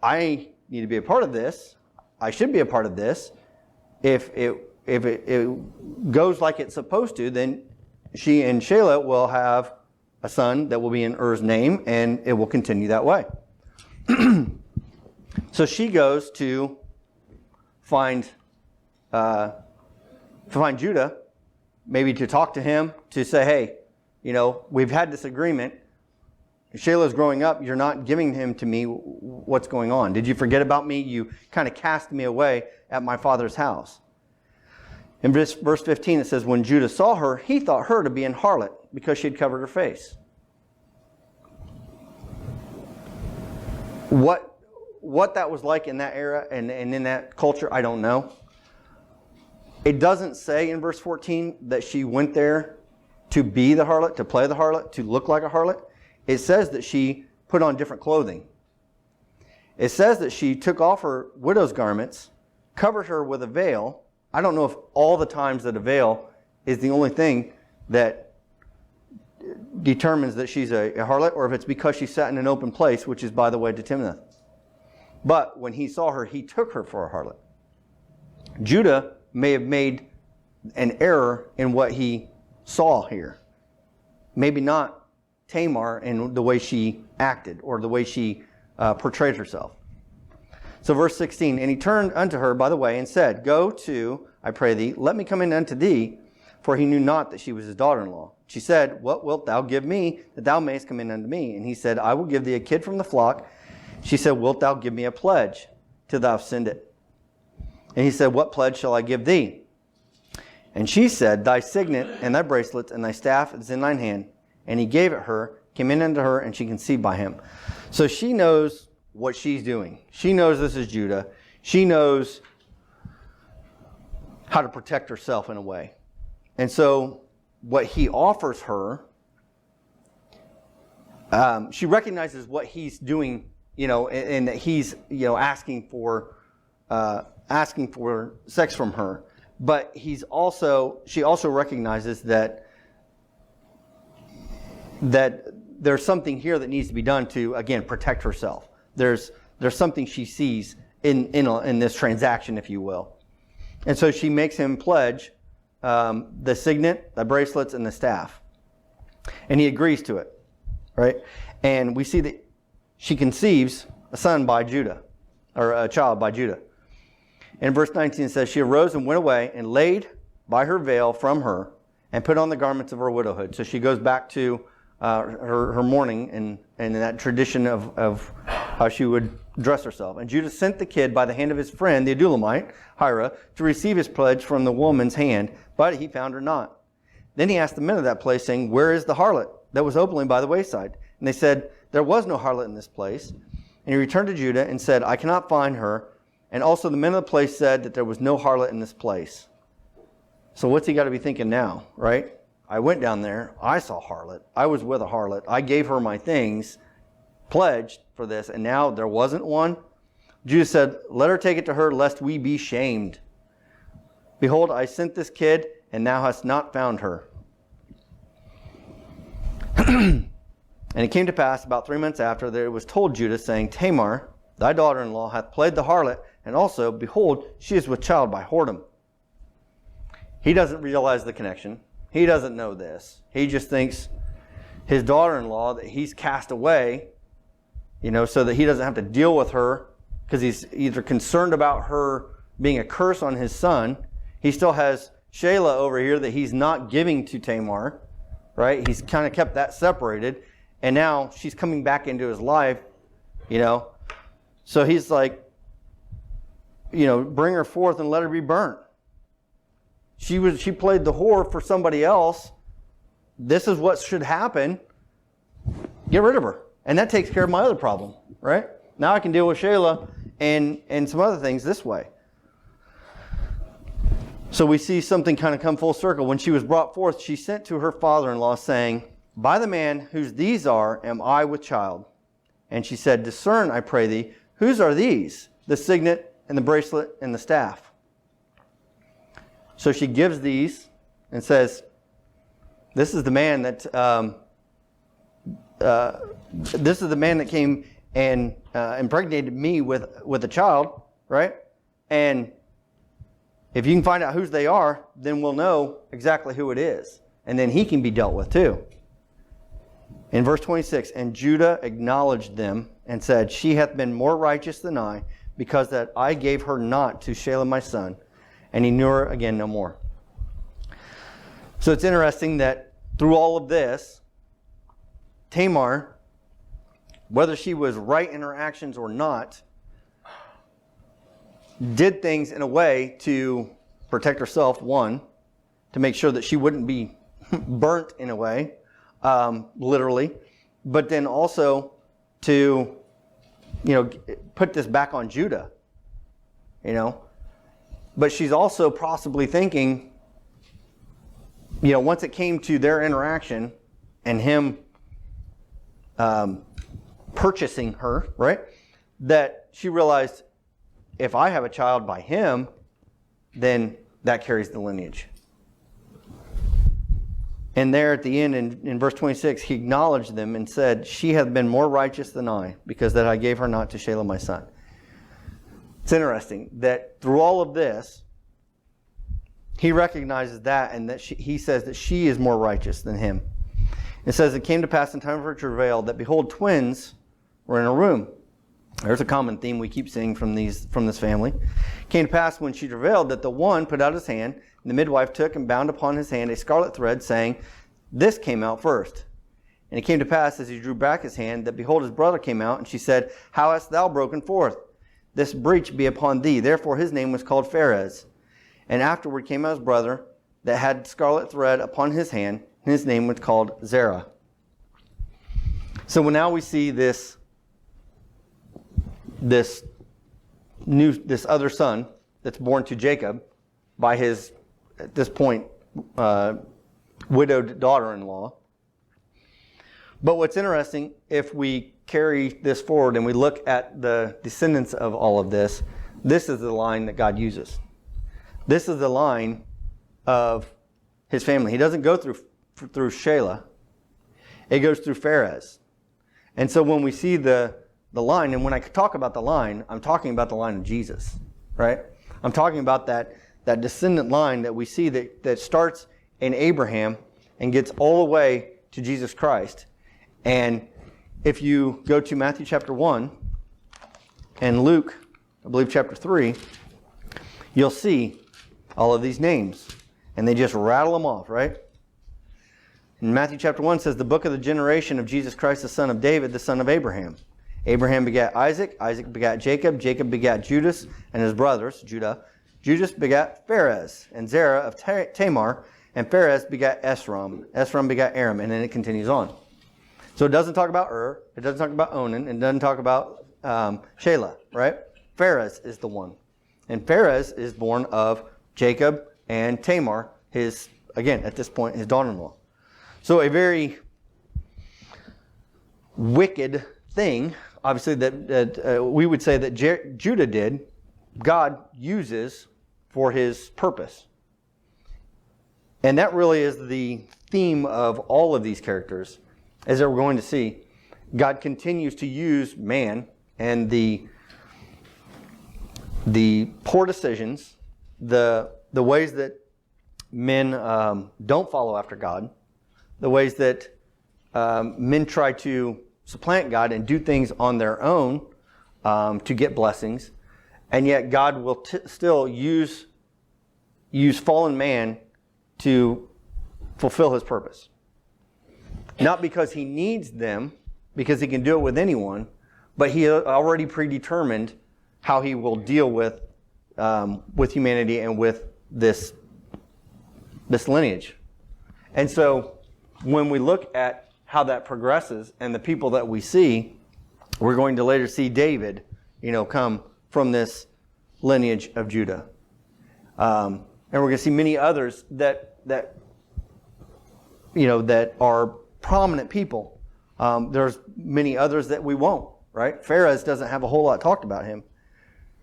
I need to be a part of this. I should be a part of this. If it goes like it's supposed to, then she and Shelah will have a son that will be in name, and it will continue that way. So she goes to find Judah, maybe to talk to him, to say, hey, we've had this agreement. Sheilah's growing up. You're not giving him to me. What's going on? Did you forget about me? You kind of cast me away at my father's house. In verse 15, it says, when Judah saw her, he thought her to be an harlot because she had covered her face. What that was like in that era and in that culture, I don't know. It doesn't say in verse 14 that she went there to be the harlot, to play the harlot, to look like a harlot. It says that she put on different clothing. It says that she took off her widow's garments, covered her with a veil. I don't know if all the times that a veil is the only thing that determines that she's a harlot, or if it's because she sat in an open place, which is, by the way, to Timnath. But when he saw her, he took her for a harlot. Judah may have made an error in what he saw here. Maybe not Tamar in the way she acted or the way she portrayed herself. So verse 16, and he turned unto her by the way and said, go to, I pray thee, let me come in unto thee, for he knew not that she was his daughter-in-law. She said, what wilt thou give me that thou mayest come in unto me? And he said, I will give thee a kid from the flock. She said, wilt thou give me a pledge till thou send it? And he said, what pledge shall I give thee? And she said, thy signet and thy bracelets and thy staff is in thine hand. And he gave it her, came in unto her, and she conceived by him. So she knows what she's doing. She knows this is Judah. She knows how to protect herself in a way. And so what he offers her, she recognizes what he's doing, and that he's, asking for sex from her. But she also recognizes that there's something here that needs to be done to, again, protect herself. There's something she sees in this transaction, if you will. And so she makes him pledge the signet, the bracelets, and the staff. And he agrees to it, right? And we see that she conceives a son by Judah, or a child by Judah. In verse 19 it says, she arose and went away and laid by her veil from her and put on the garments of her widowhood. So she goes back to her mourning and that tradition of how she would dress herself. And Judah sent the kid by the hand of his friend, the Adullamite, Hira, to receive his pledge from the woman's hand, but he found her not. Then he asked the men of that place, saying, where is the harlot that was openly by the wayside? And they said, there was no harlot in this place. And he returned to Judah and said, I cannot find her. And also the men of the place said that there was no harlot in this place. So what's he got to be thinking now, right? I went down there. I saw harlot. I was with a harlot. I gave her my things, pledged for this, and now there wasn't one. Judah said, let her take it to her, lest we be shamed. Behold, I sent this kid, and thou hast not found her. And it came to pass about 3 months after that it was told Judah, saying, Tamar, thy daughter-in-law, hath played the harlot, and also, behold, she is with child by whoredom. He doesn't realize the connection. He doesn't know this. He just thinks his daughter-in-law that he's cast away, so that he doesn't have to deal with her, because he's either concerned about her being a curse on his son. He still has Shelah over here that he's not giving to Tamar, right? He's kind of kept that separated. And now she's coming back into his life, So he's like, bring her forth and let her be burnt. She played the whore for somebody else. This is what should happen. Get rid of her. And that takes care of my other problem, right? Now I can deal with Shelah and some other things this way. So we see something kind of come full circle. When she was brought forth, she sent to her father-in-law, saying, by the man whose these are, am I with child? And she said, discern, I pray thee, whose are these? The signet and the bracelet and the staff. So she gives these and says, this is the man that came and impregnated me with a child, right? And if you can find out whose they are, then we'll know exactly who it is. And then he can be dealt with too. In verse 26, and Judah acknowledged them and said, she hath been more righteous than I, because that I gave her not to Shelah my son, and he knew her again no more. So it's interesting that through all of this, Tamar, whether she was right in her actions or not, did things in a way to protect herself, one, to make sure that she wouldn't be burnt in a way, literally, but then also to, put this back on Judah, But she's also possibly thinking, once it came to their interaction and him purchasing her, right, that she realized, if I have a child by him, then that carries the lineage. And there at the end in verse 26, he acknowledged them and said, she hath been more righteous than I, because that I gave her not to Shelah my son. It's interesting that through all of this, he recognizes that, and that he says that she is more righteous than him. It says, it came to pass in time of her travail that, behold, twins were in a room. There's a common theme we keep seeing from this family. It came to pass when she travailed that the one put out his hand, and the midwife took and bound upon his hand a scarlet thread, saying, this came out first. And it came to pass, as he drew back his hand, that behold, his brother came out, and she said, how hast thou broken forth? This breach be upon thee. Therefore his name was called Pharez. And afterward came out his brother that had scarlet thread upon his hand, and his name was called Zerah. So now we see this other son that's born to Jacob by his, at this point, widowed daughter-in-law. But what's interesting, if we carry this forward and we look at the descendants of all of this, this is the line that God uses. This is the line of his family. He doesn't go through Shelah. It goes through Pharez. And so when we see the line, and when I talk about the line, I'm talking about the line of Jesus, right? I'm talking about that descendant line that we see that starts in Abraham and gets all the way to Jesus Christ. And if you go to Matthew chapter 1 and Luke, I believe chapter 3, you'll see all of these names. And they just rattle them off, right? In Matthew chapter 1 says, the book of the generation of Jesus Christ, the son of David, the son of Abraham. Abraham begat Isaac, Isaac begat Jacob, Jacob begat Judas and his brothers, Judah. Judas begat Pharez and Zerah of Tamar, and Pharez begat Esrom. Esrom begat Aram, and then it continues on. So it doesn't talk about it doesn't talk about Onan, it doesn't talk about Shelah, right? Pharez is the one. And Pharez is born of Jacob and Tamar, his, again, at this point, his daughter-in-law. So a very wicked thing, obviously, that we would say that Judah did, God uses for his purpose. And that really is the theme of all of these characters, as we're going to see. God continues to use man and the poor decisions, the ways that men don't follow after God, the ways that men try to supplant God and do things on their own to get blessings, and yet God will still use fallen man to fulfill his purpose. Not because he needs them, because he can do it with anyone, but he already predetermined how he will deal with humanity and with this lineage. And so when we look at how that progresses and the people that we see, we're going to later see David, come from this lineage of Judah. And we're going to see many others that are prominent people. There's many others that we won't, right? Pharez doesn't have a whole lot talked about him,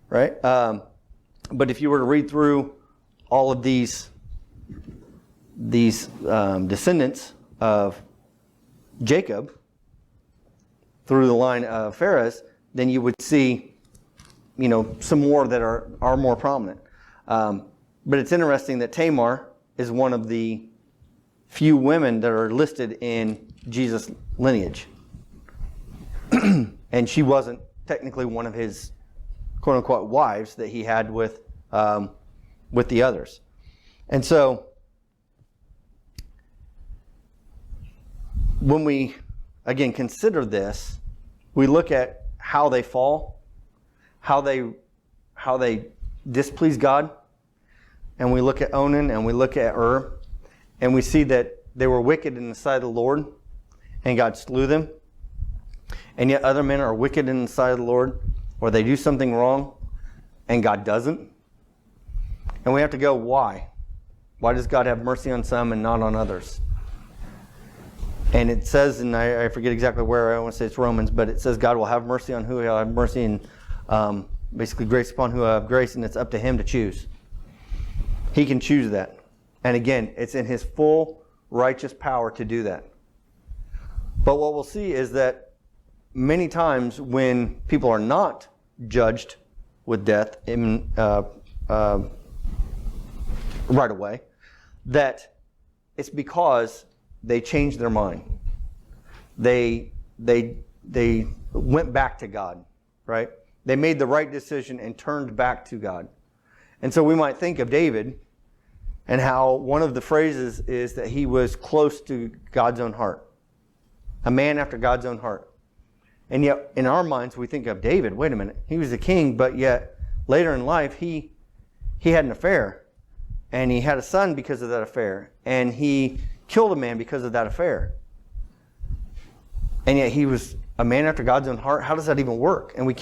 right? But if you were to read through all of these descendants of Jacob through the line of Pharez, then you would see, some more that are more prominent. But it's interesting that Tamar is one of the few women that are listed in Jesus' lineage. And she wasn't technically one of his quote unquote wives that he had with the others. And so when we again consider this, we look at how they fall, how they displease God, and we look at Onan and we look at and we see that they were wicked in the sight of the Lord, and God slew them. And yet other men are wicked in the sight of the Lord, or they do something wrong, and God doesn't. And we have to go, why? Why does God have mercy on some and not on others? And it says, and I forget exactly where, I want to say it's Romans, but it says God will have mercy on who he'll have mercy, and basically grace upon who he'll have grace, and it's up to him to choose. He can choose that. And again, it's in his full righteous power to do that. But what we'll see is that many times when people are not judged with death right away, that it's because they changed their mind. They went back to God, right? They made the right decision and turned back to God. And so we might think of David and how one of the phrases is that he was close to God's own heart. A man after God's own heart. And yet in our minds we think of David, wait a minute, he was a king, but yet later in life he had an affair. And he had a son because of that affair. And he killed a man because of that affair. And yet he was a man after God's own heart. How does that even work? And we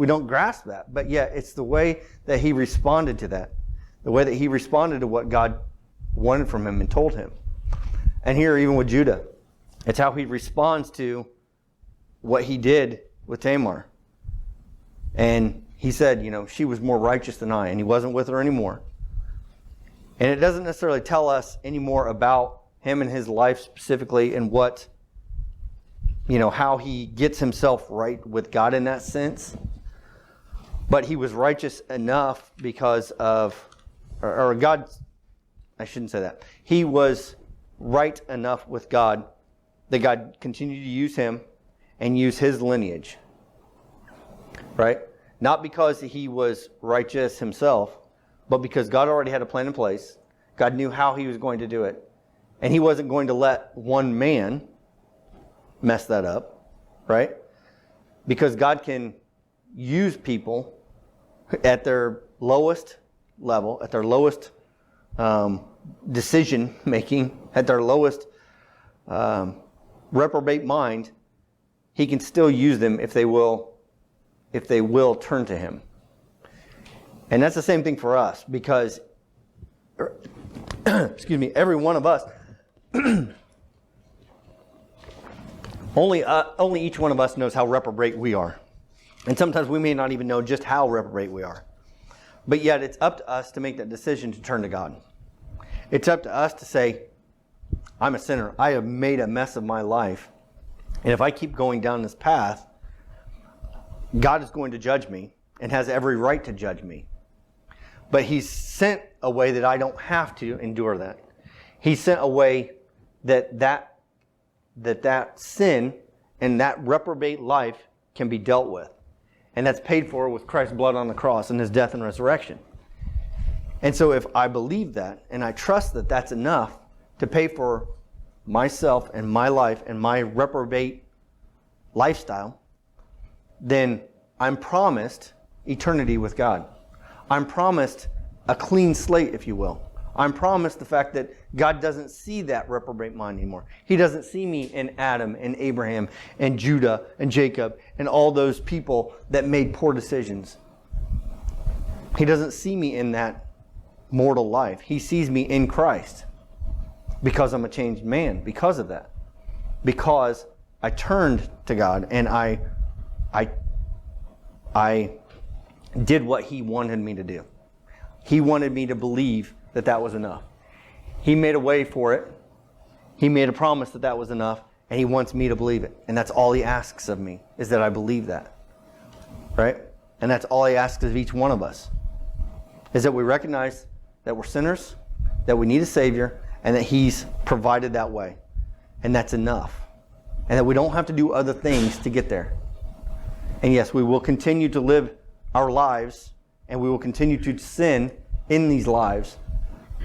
don't grasp that. But yet it's the way that he responded to that. The way that he responded to what God wanted from him and told him. And here even with Judah, it's how he responds to what he did with Tamar. And he said, she was more righteous than I, and he wasn't with her anymore. And it doesn't necessarily tell us any more about him and his life specifically and what, how he gets himself right with God in that sense. But he was righteous enough because of, or God, I shouldn't say that. He was right enough with God that God continued to use him and use his lineage. Right? Not because he was righteous himself, but because God already had a plan in place. God knew how he was going to do it. And he wasn't going to let one man mess that up. Right? Because God can use people at their lowest level, at their lowest decision making, at their lowest reprobate mind. He can still use them if they will turn to him. And that's the same thing for us, because every one of us only each one of us knows how reprobate we are. And sometimes we may not even know just how reprobate we are. But yet it's up to us to make that decision to turn to God. It's up to us to say, I'm a sinner. I have made a mess of my life. And if I keep going down this path, God is going to judge me and has every right to judge me. But he's sent a way that I don't have to endure that. He sent a way that sin and that reprobate life can be dealt with. And that's paid for with Christ's blood on the cross and his death and resurrection. And so if I believe that and I trust that that's enough to pay for myself and my life and my reprobate lifestyle, then I'm promised eternity with God. I'm promised a clean slate, if you will. I'm promised the fact that God doesn't see that reprobate mind anymore. He doesn't see me in Adam and Abraham and Judah and Jacob and all those people that made poor decisions. He doesn't see me in that mortal life. He sees me in Christ because I'm a changed man because of that. Because I turned to God and I did what he wanted me to do. He wanted me to believe that that was enough. He made a way for it. He made a promise that that was enough, and he wants me to believe it. And that's all he asks of me, is that I believe that. Right? And that's all he asks of each one of us, is that we recognize that we're sinners, that we need a Savior, and that he's provided that way. And that's enough. And that we don't have to do other things to get there. And yes, we will continue to live our lives, and we will continue to sin in these lives,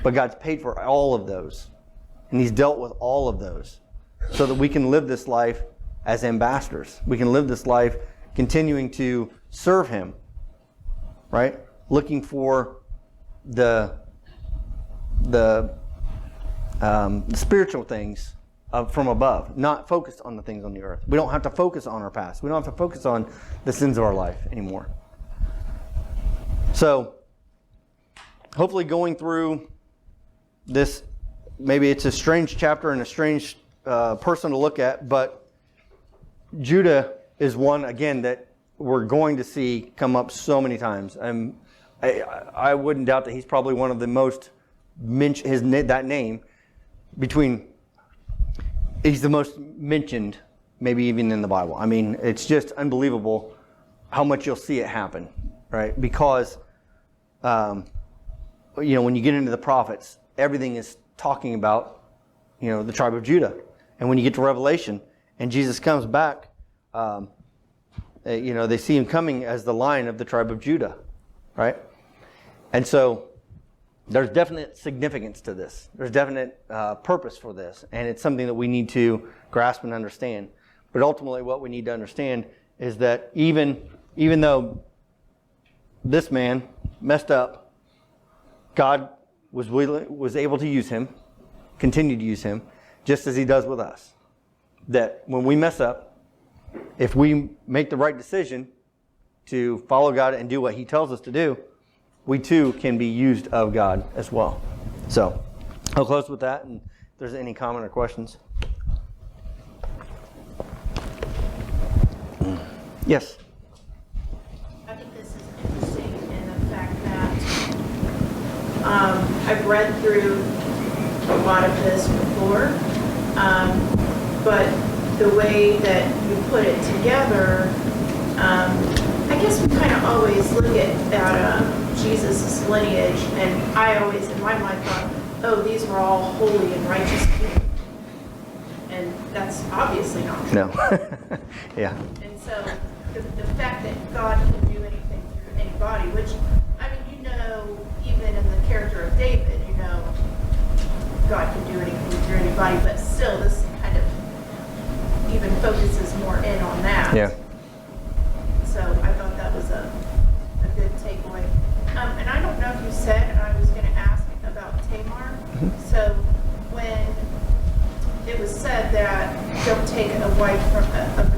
but God's paid for all of those, and He's dealt with all of those, so that we can live this life as ambassadors. We can live this life continuing to serve Him, right? Looking for the spiritual things from above, not focused on the things on the earth. We don't have to focus on our past. We don't have to focus on the sins of our life anymore. So, hopefully going through this, maybe it's a strange chapter and a strange person to look at, but Judah is one, again, that we're going to see come up so many times. I wouldn't doubt that he's probably one of the most that name he's the most mentioned, maybe even in the Bible. I mean, it's just unbelievable how much you'll see it happen, right? Because, when you get into the prophets, everything is talking about, the tribe of Judah. And when you get to Revelation and Jesus comes back, they see him coming as the Lion of the tribe of Judah, right? And so there's definite significance to this. There's definite purpose for this. And it's something that we need to grasp and understand. But ultimately what we need to understand is that even though this man messed up, God was able to use him, continue to use him, just as He does with us. That when we mess up, if we make the right decision to follow God and do what He tells us to do, we too can be used of God as well. So, I'll close with that, and if there's any comment or questions. Yes? I think this is interesting in the fact that I've read through a lot of this before, but the way that you put it together, I guess we kind of always look at Jesus' lineage, and I always, in my mind, thought, oh, these were all holy and righteous people. And that's obviously not true. No. Yeah. And so the fact that God can do anything through anybody, which, even in the character of David, God can do anything through anybody, but still this kind of even focuses more in on that. Yeah. So I thought that was a good takeaway. And I don't know if you said, and I was going to ask about Tamar. Mm-hmm. So when it was said that don't take a wife from a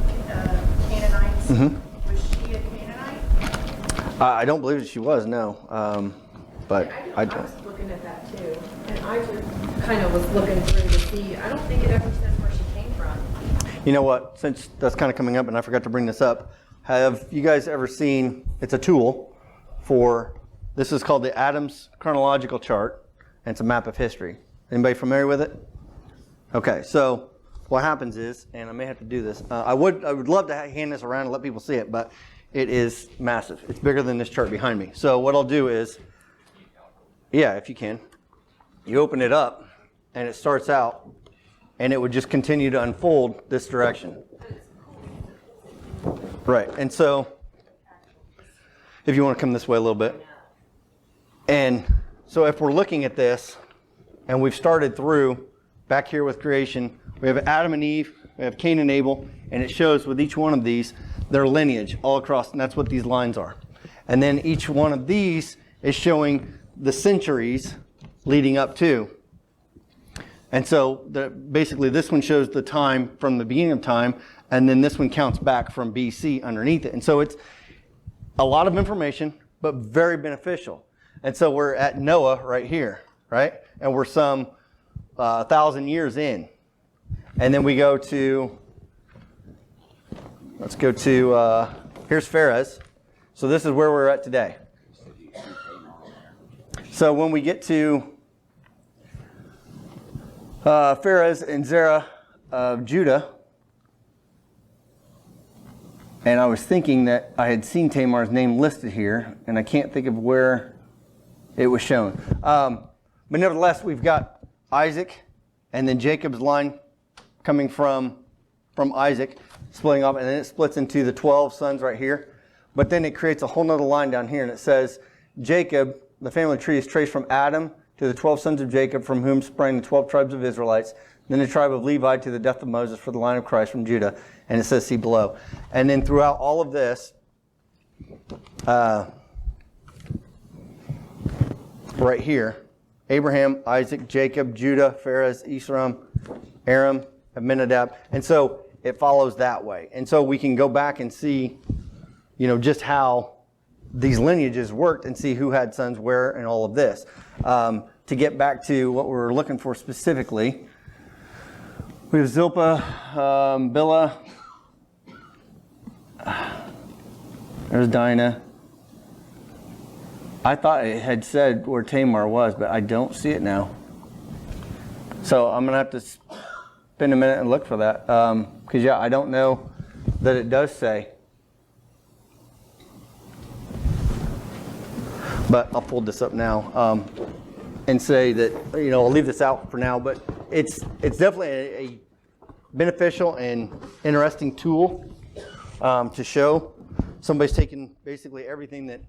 Canaanites, Mm-hmm. was she a Canaanite? I don't believe that she was, no. But I was looking at that too, and I just kind of was looking through to see. I don't think it ever says where she came from. You know what? Since that's kind of coming up, and I forgot to bring this up, have you guys ever seen? It's a tool for. This is called the Adams Chronological Chart, and it's a map of history. Anybody familiar with it? Okay, so what happens is, and I may have to do this. I would love to hand this around and let people see it, but it is massive. It's bigger than this chart behind me. So what I'll do is. Yeah, if you can. You open it up, and it starts out, and it would just continue to unfold this direction. Right, and so, if you want to come this way a little bit. And so if we're looking at this, and we've started through, back here with creation, we have Adam and Eve, we have Cain and Abel, and it shows with each one of these, their lineage all across, and that's what these lines are. And then each one of these is showing the centuries leading up to. And so basically this one shows the time from the beginning of time, and then this one counts back from BC underneath it. And so it's a lot of information, but very beneficial. And so we're at Noah right here, right? And we're some 1,000 years in. And then we go to, here's Pharez. So this is where we're at today. So when we get to Pharez and Zerah of Judah, and I was thinking that I had seen Tamar's name listed here, and I can't think of where it was shown. But nevertheless, we've got Isaac, and then Jacob's line coming from Isaac, splitting off, and then it splits into the 12 sons right here. But then it creates a whole nother line down here, and it says, Jacob, the family tree is traced from Adam to the 12 sons of Jacob, from whom sprang the 12 tribes of Israelites, then the tribe of Levi to the death of Moses for the line of Christ from Judah. And it says, see below. And then throughout all of this, right here, Abraham, Isaac, Jacob, Judah, Pharez, Esrom, Aram, Aminadab. And so it follows that way. And so we can go back and see, just how these lineages worked and see who had sons where and all of this. To get back to what we're looking for specifically, we have Zilpah, Bilhah, there's Dinah. I thought it had said where Tamar was, but I don't see it now. So I'm going to have to spend a minute and look for that. Because, I don't know that it does say. But I'll pull this up now and say that, I'll leave this out for now. But it's definitely a beneficial and interesting tool to show. Somebody's taken basically everything that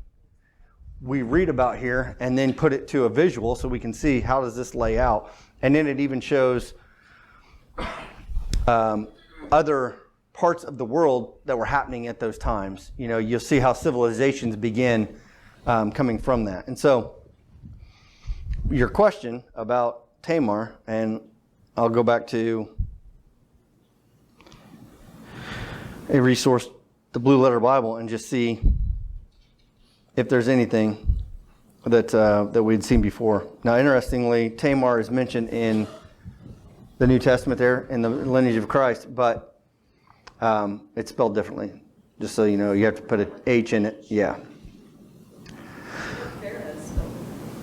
we read about here and then put it to a visual so we can see how does this lay out. And then it even shows other parts of the world that were happening at those times. You'll see how civilizations begin coming from that. And so your question about Tamar, and I'll go back to a resource, the Blue Letter Bible, and just see if there's anything that we'd seen before. Now, interestingly, Tamar is mentioned in the New Testament there in the lineage of Christ, but it's spelled differently. Just so you know, you have to put an H in it. Yeah.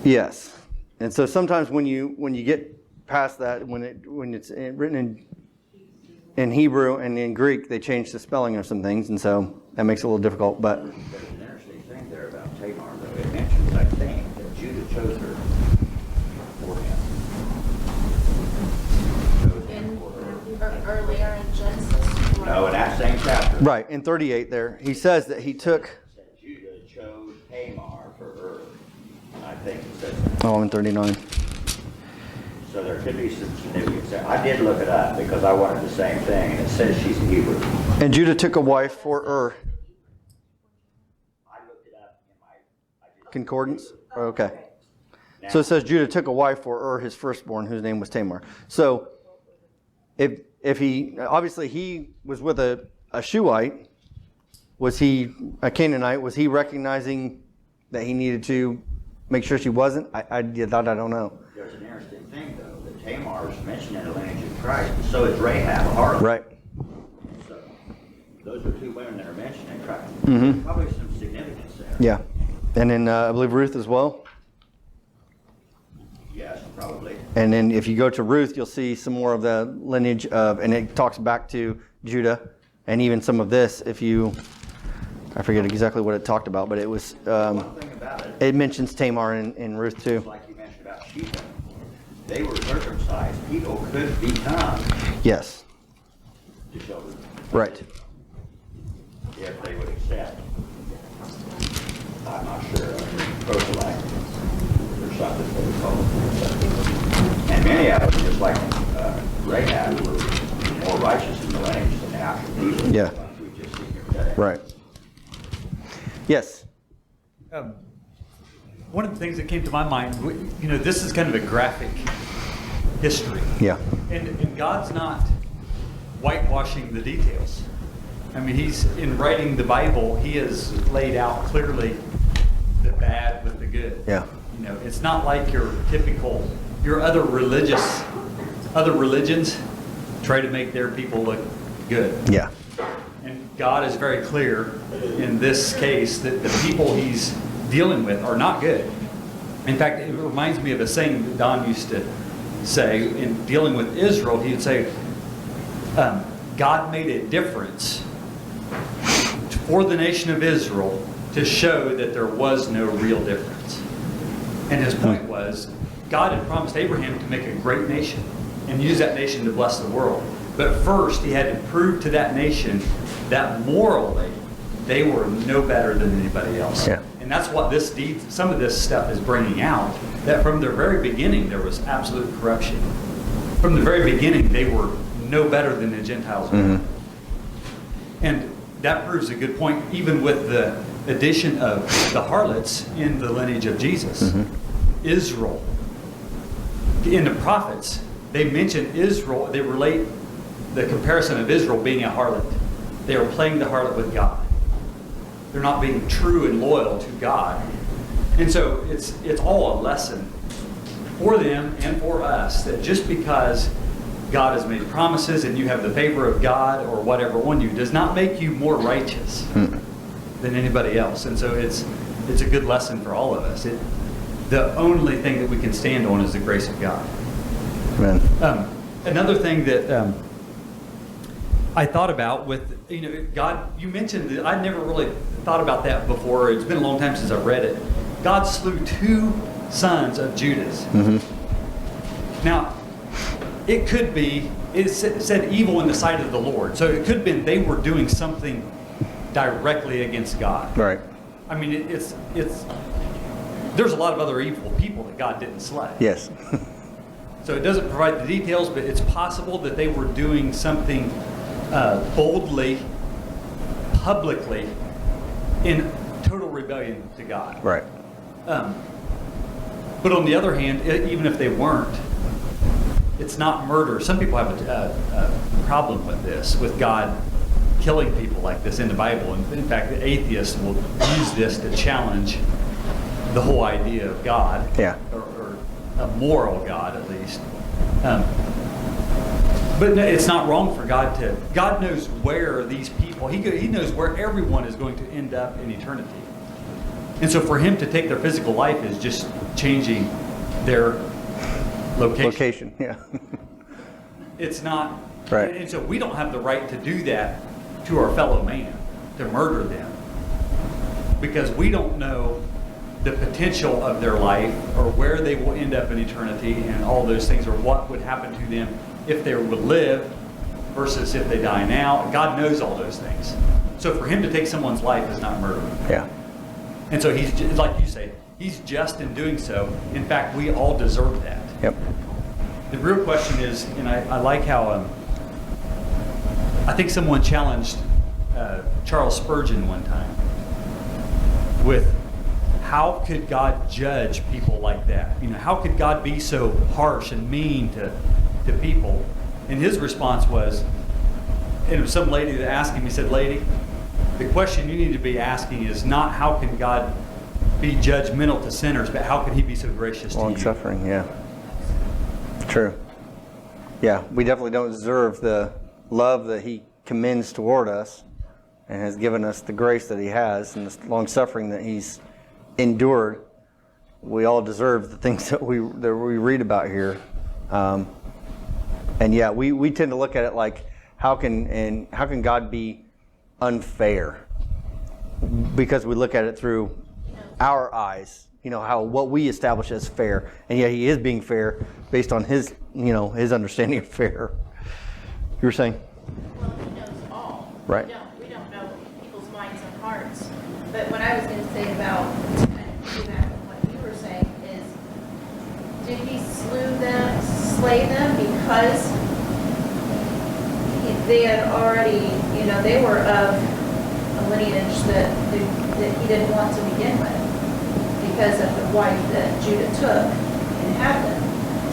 Yes. And so sometimes when you get past that, when it's written in Hebrew and in Greek, they change the spelling of some things, and so that makes it a little difficult. But there's an interesting thing there about Tamar, though. It mentions, I think, that Judah chose her for him. Earlier in Genesis. No, in that same chapter. right in 38, there he says that he took. It said Judah chose Tamar for Ur. I think it says that. Oh, in 39. So there could be some significance there. I did look it up because I wanted the same thing, and it says she's Hebrew. And Judah took a wife for Ur. I looked it up in my Concordance? Okay. So it says Judah took a wife for Ur, his firstborn, whose name was Tamar. So if he, obviously he was with a Shuhite, was he a Canaanite? Was he recognizing that he needed to make sure she wasn't? I don't know. There's an interesting thing, though, that Tamar is mentioned in the lineage of Christ, and so is Rahab, a harlot. Right. So those are two women that are mentioned in Christ. Mm-hmm. Probably some significance there. Yeah. And then I believe Ruth as well. Yes, probably. And then if you go to Ruth, you'll see some more of the lineage of, and it talks back to Judah, and even some of this, I forget exactly what it talked about, but it was, One thing about it, it mentions Tamar in Ruth too. like you mentioned about Sheba, they were circumcised. People could become Yes. the children Right. if they would accept. I'm not sure, proselyte or something they would call it. And many of them, just like Rahab, were more righteous in the lineage than the actual people. Yeah. We just see here today. Right. Yes. One of the things that came to my mind, this is kind of a graphic history. Yeah. And God's not whitewashing the details. I mean, in writing the Bible, he has laid out clearly the bad with the good. Yeah. It's not like your other religions try to make their people look good. Yeah. And God is very clear in this case that the people he's dealing with are not good. In fact, it reminds me of a saying that Don used to say in dealing with Israel. He would say, God made a difference for the nation of Israel to show that there was no real difference. And his point was, God had promised Abraham to make a great nation and use that nation to bless the world. But first, he had to prove to that nation that morally they were no better than anybody else. Yeah. And that's what some of this stuff is bringing out, that from the very beginning, there was absolute corruption. From the very beginning, they were no better than the Gentiles were. And that proves a good point, even with the addition of the harlots in the lineage of Jesus. Israel. In the prophets, they mention Israel, they relate the comparison of Israel being a harlot. They are playing the harlot with God. They're not being true and loyal to God. And so it's all a lesson for them and for us, that just because God has made promises and you have the favor of God or whatever on you does not make you more righteous than anybody else. And so it's a good lesson for all of us. The only thing that we can stand on is the grace of God. Amen. Another thing that I thought about with, God, you mentioned that I never really thought about that before. It's been a long time since I've read it. God slew 2 sons of Judas. Now, it could be, it said evil in the sight of the Lord. So it could have been they were doing something directly against God. Right. I mean, there's a lot of other evil people that God didn't slay. Yes. So it doesn't provide the details, but it's possible that they were doing something boldly, publicly, in total rebellion to God. Right. But on the other hand, even if they weren't, it's not murder. Some people have a problem with this, with God killing people like this in the Bible. And in fact, the atheists will use this to challenge the whole idea of God, Yeah. or a moral God at least. But no, it's not wrong for God to. God knows where these people. He knows where everyone is going to end up in eternity. And so for Him to take their physical life is just changing their location. Yeah. It's not. Right. And so we don't have the right to do that to our fellow man, to murder them, because we don't know the potential of their life or where they will end up in eternity and all those things, or what would happen to them if they would live versus if they die now. God knows all those things. So for Him to take someone's life is not murder. Yeah. And so He's, like you say, He's just in doing so. In fact, we all deserve that. Yep. The real question is, and I like how, I think someone challenged Charles Spurgeon one time with, how could God judge people like that? How could God be so harsh and mean to people? And his response was, and it was some lady that asked him, he said, "Lady, the question you need to be asking is not how can God be judgmental to sinners, but how can He be so gracious to you?" Long suffering, yeah. True. Yeah, we definitely don't deserve the love that He commends toward us and has given us the grace that He has and the long suffering that He's endured. We all deserve the things that we read about here. And yeah, we tend to look at it like, how can God be unfair? Because we look at it through our eyes, what we establish as fair, and yet He is being fair based on His understanding of fair. You were saying? Well, He knows all. Right. We don't know people's minds and hearts. But what I was going to say about, to kind of piggyback on what you were saying, is, did He slay them because they had already, they were of a lineage that He didn't want to begin with, because of the wife that Judah took and had them.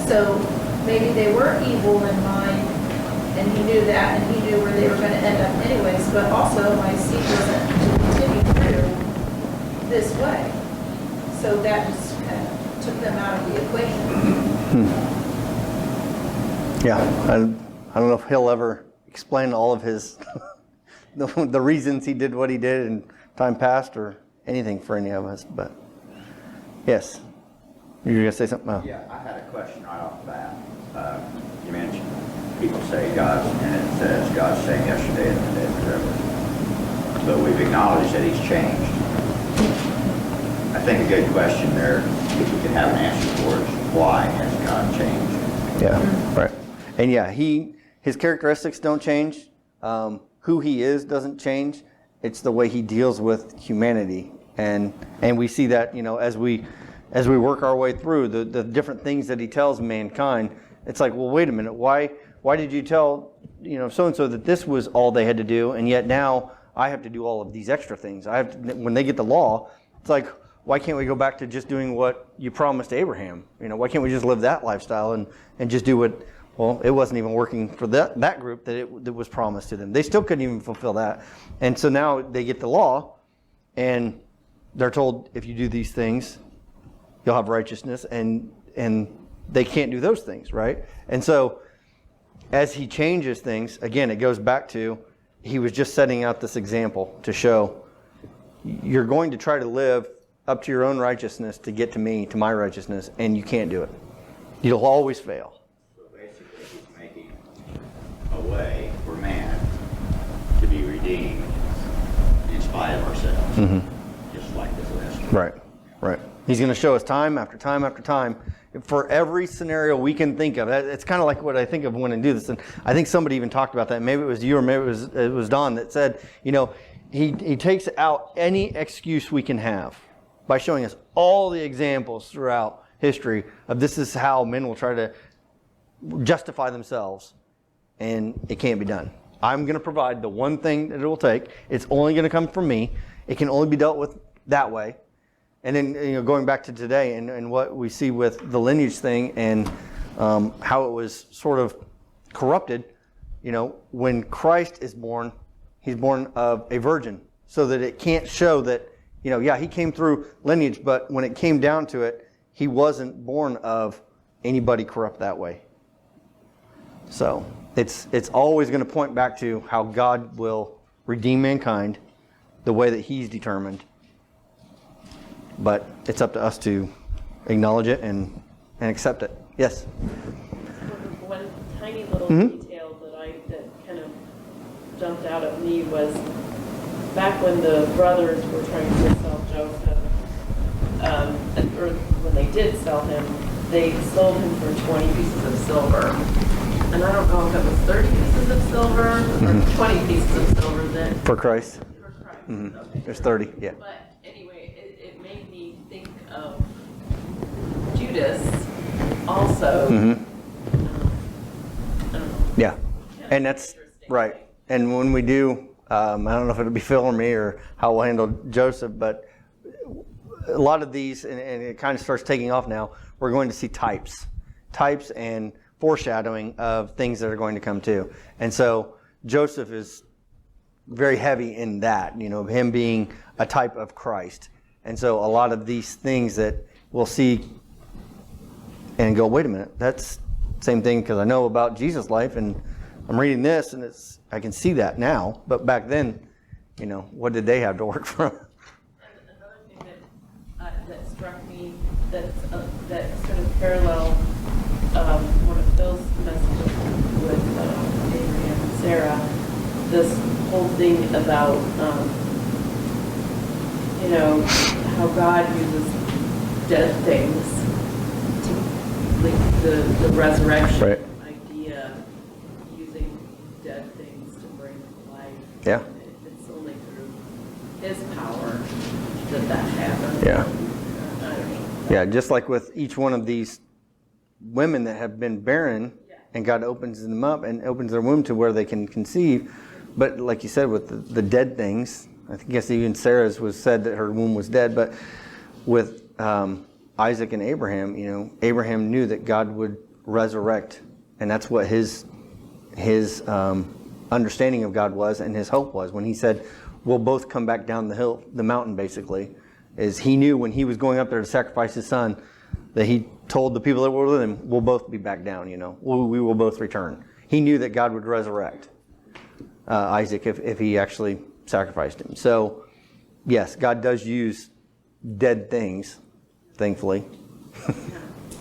So maybe they were evil in mind, and He knew that, and He knew where they were going to end up anyways, but also my seed wasn't to continue through this way. So that just kind of took them out of the equation. Yeah, I don't know if He'll ever explain all of His the reasons He did what He did in time past or anything for any of us, but yes. You were going to say something? Oh. Yeah, I had a question right off the bat. You mentioned people say God, and it says God's the same yesterday and today and forever. But we've acknowledged that He's changed. I think a good question there, if we could have an answer for, is why has God changed? Yeah, right. And yeah, His characteristics don't change. Who He is doesn't change. It's the way he deals with humanity. And we see that, as we work our way through the different things that he tells mankind. It's like, well, wait a minute. Why did you tell, so-and-so that this was all they had to do, and yet now I have to do all of these extra things. When they get the law, it's like, why can't we go back to just doing what you promised Abraham? Why can't we just live that lifestyle and just do what, well, it wasn't even working for that group that was promised to them. They still couldn't even fulfill that. And so now they get the law, and they're told, if you do these things, you'll have righteousness, and they can't do those things, right? And so as he changes things, again, it goes back to, he was just setting out this example to show you're going to try to live up to your own righteousness to get to me, to my righteousness, and you can't do it. You'll always fail. So basically, he's making a way for man to be redeemed in spite of ourselves, just like this last one. Right. He's going to show us time after time after time for every scenario we can think of. It's kind of like what I think of when I do this. And I think somebody even talked about that. Maybe it was you or maybe it was Don that said, he takes out any excuse we can have by showing us all the examples throughout history of this is how men will try to justify themselves, and it can't be done. I'm going to provide the one thing that it will take. It's only going to come from me. It can only be dealt with that way. And then, going back to today and what we see with the lineage thing and how it was sort of corrupted, when Christ is born, he's born of a virgin, so that it can't show that, he came through lineage, but when it came down to it, he wasn't born of anybody corrupt that way. So it's always going to point back to how God will redeem mankind the way that he's determined. But it's up to us to acknowledge it and accept it. Yes? One tiny little detail that kind of jumped out at me was back when the brothers were trying to sell Joseph, or when they did sell him, they sold him for 20 pieces of silver. And I don't know if it was 30 pieces of silver or 20 pieces of silver that... For Christ? For Christ. Mm-hmm. Okay. There's 30, yeah. But anyway, it made me think of Judas also. I don't know. Yeah. And that's right. And when we do, I don't know if it'll be Phil or me or how we'll handle Joseph, but a lot of these, and it kind of starts taking off now, we're going to see types and foreshadowing of things that are going to come too. And so Joseph is very heavy in that, him being a type of Christ. And so a lot of these things that we'll see and go, wait a minute, that's the same thing, because I know about Jesus' life and I'm reading this and I can see that now. But back then, what did they have to work from? And another thing that struck me that sort of parallel one of Phil's messages with Abraham and Sarah, this whole thing about how God uses dead things to, like the resurrection idea, using dead things to bring life. Yeah. It's only through his power that happens. Yeah. I don't know. Yeah, just like with each one of these women that have been barren, and God opens them up and opens their womb to where they can conceive. But like you said, with the dead things, I guess even Sarah's was said that her womb was dead. But with Isaac and Abraham, Abraham knew that God would resurrect, and that's what his understanding of God was, and his hope was when he said, "We'll both come back down the mountain." Basically, is he knew when he was going up there to sacrifice his son, that he told the people that were with him, "We'll both be back down. We will both return." He knew that God would resurrect Isaac if he actually sacrificed him. So, yes, God does use dead things, thankfully,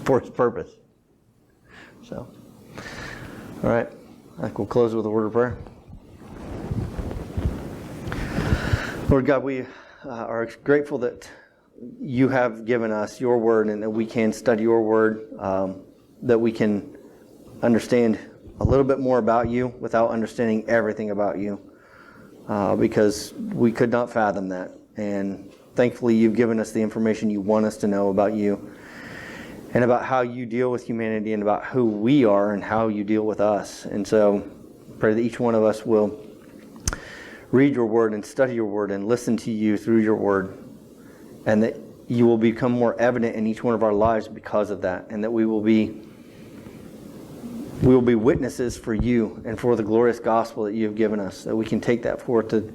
for his purpose. So, all right. I think we'll close with a word of prayer. Lord God, we are grateful that you have given us your word and that we can study your word, that we can understand a little bit more about you without understanding everything about you. because we could not fathom that. And thankfully, you've given us the information you want us to know about you and about how you deal with humanity and about who we are and how you deal with us. And so pray that each one of us will read your word and study your word and listen to you through your word, and that you will become more evident in each one of our lives because of that, and that we will be witnesses for you and for the glorious gospel that you have given us, that we can take that forth to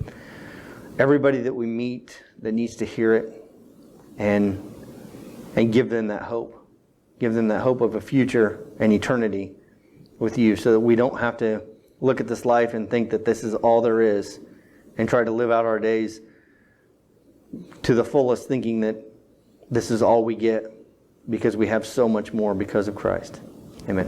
everybody that we meet that needs to hear it, and give them that hope. Give them that hope of a future and eternity with you, so that we don't have to look at this life and think that this is all there is and try to live out our days to the fullest, thinking that this is all we get, because we have so much more because of Christ. Amen.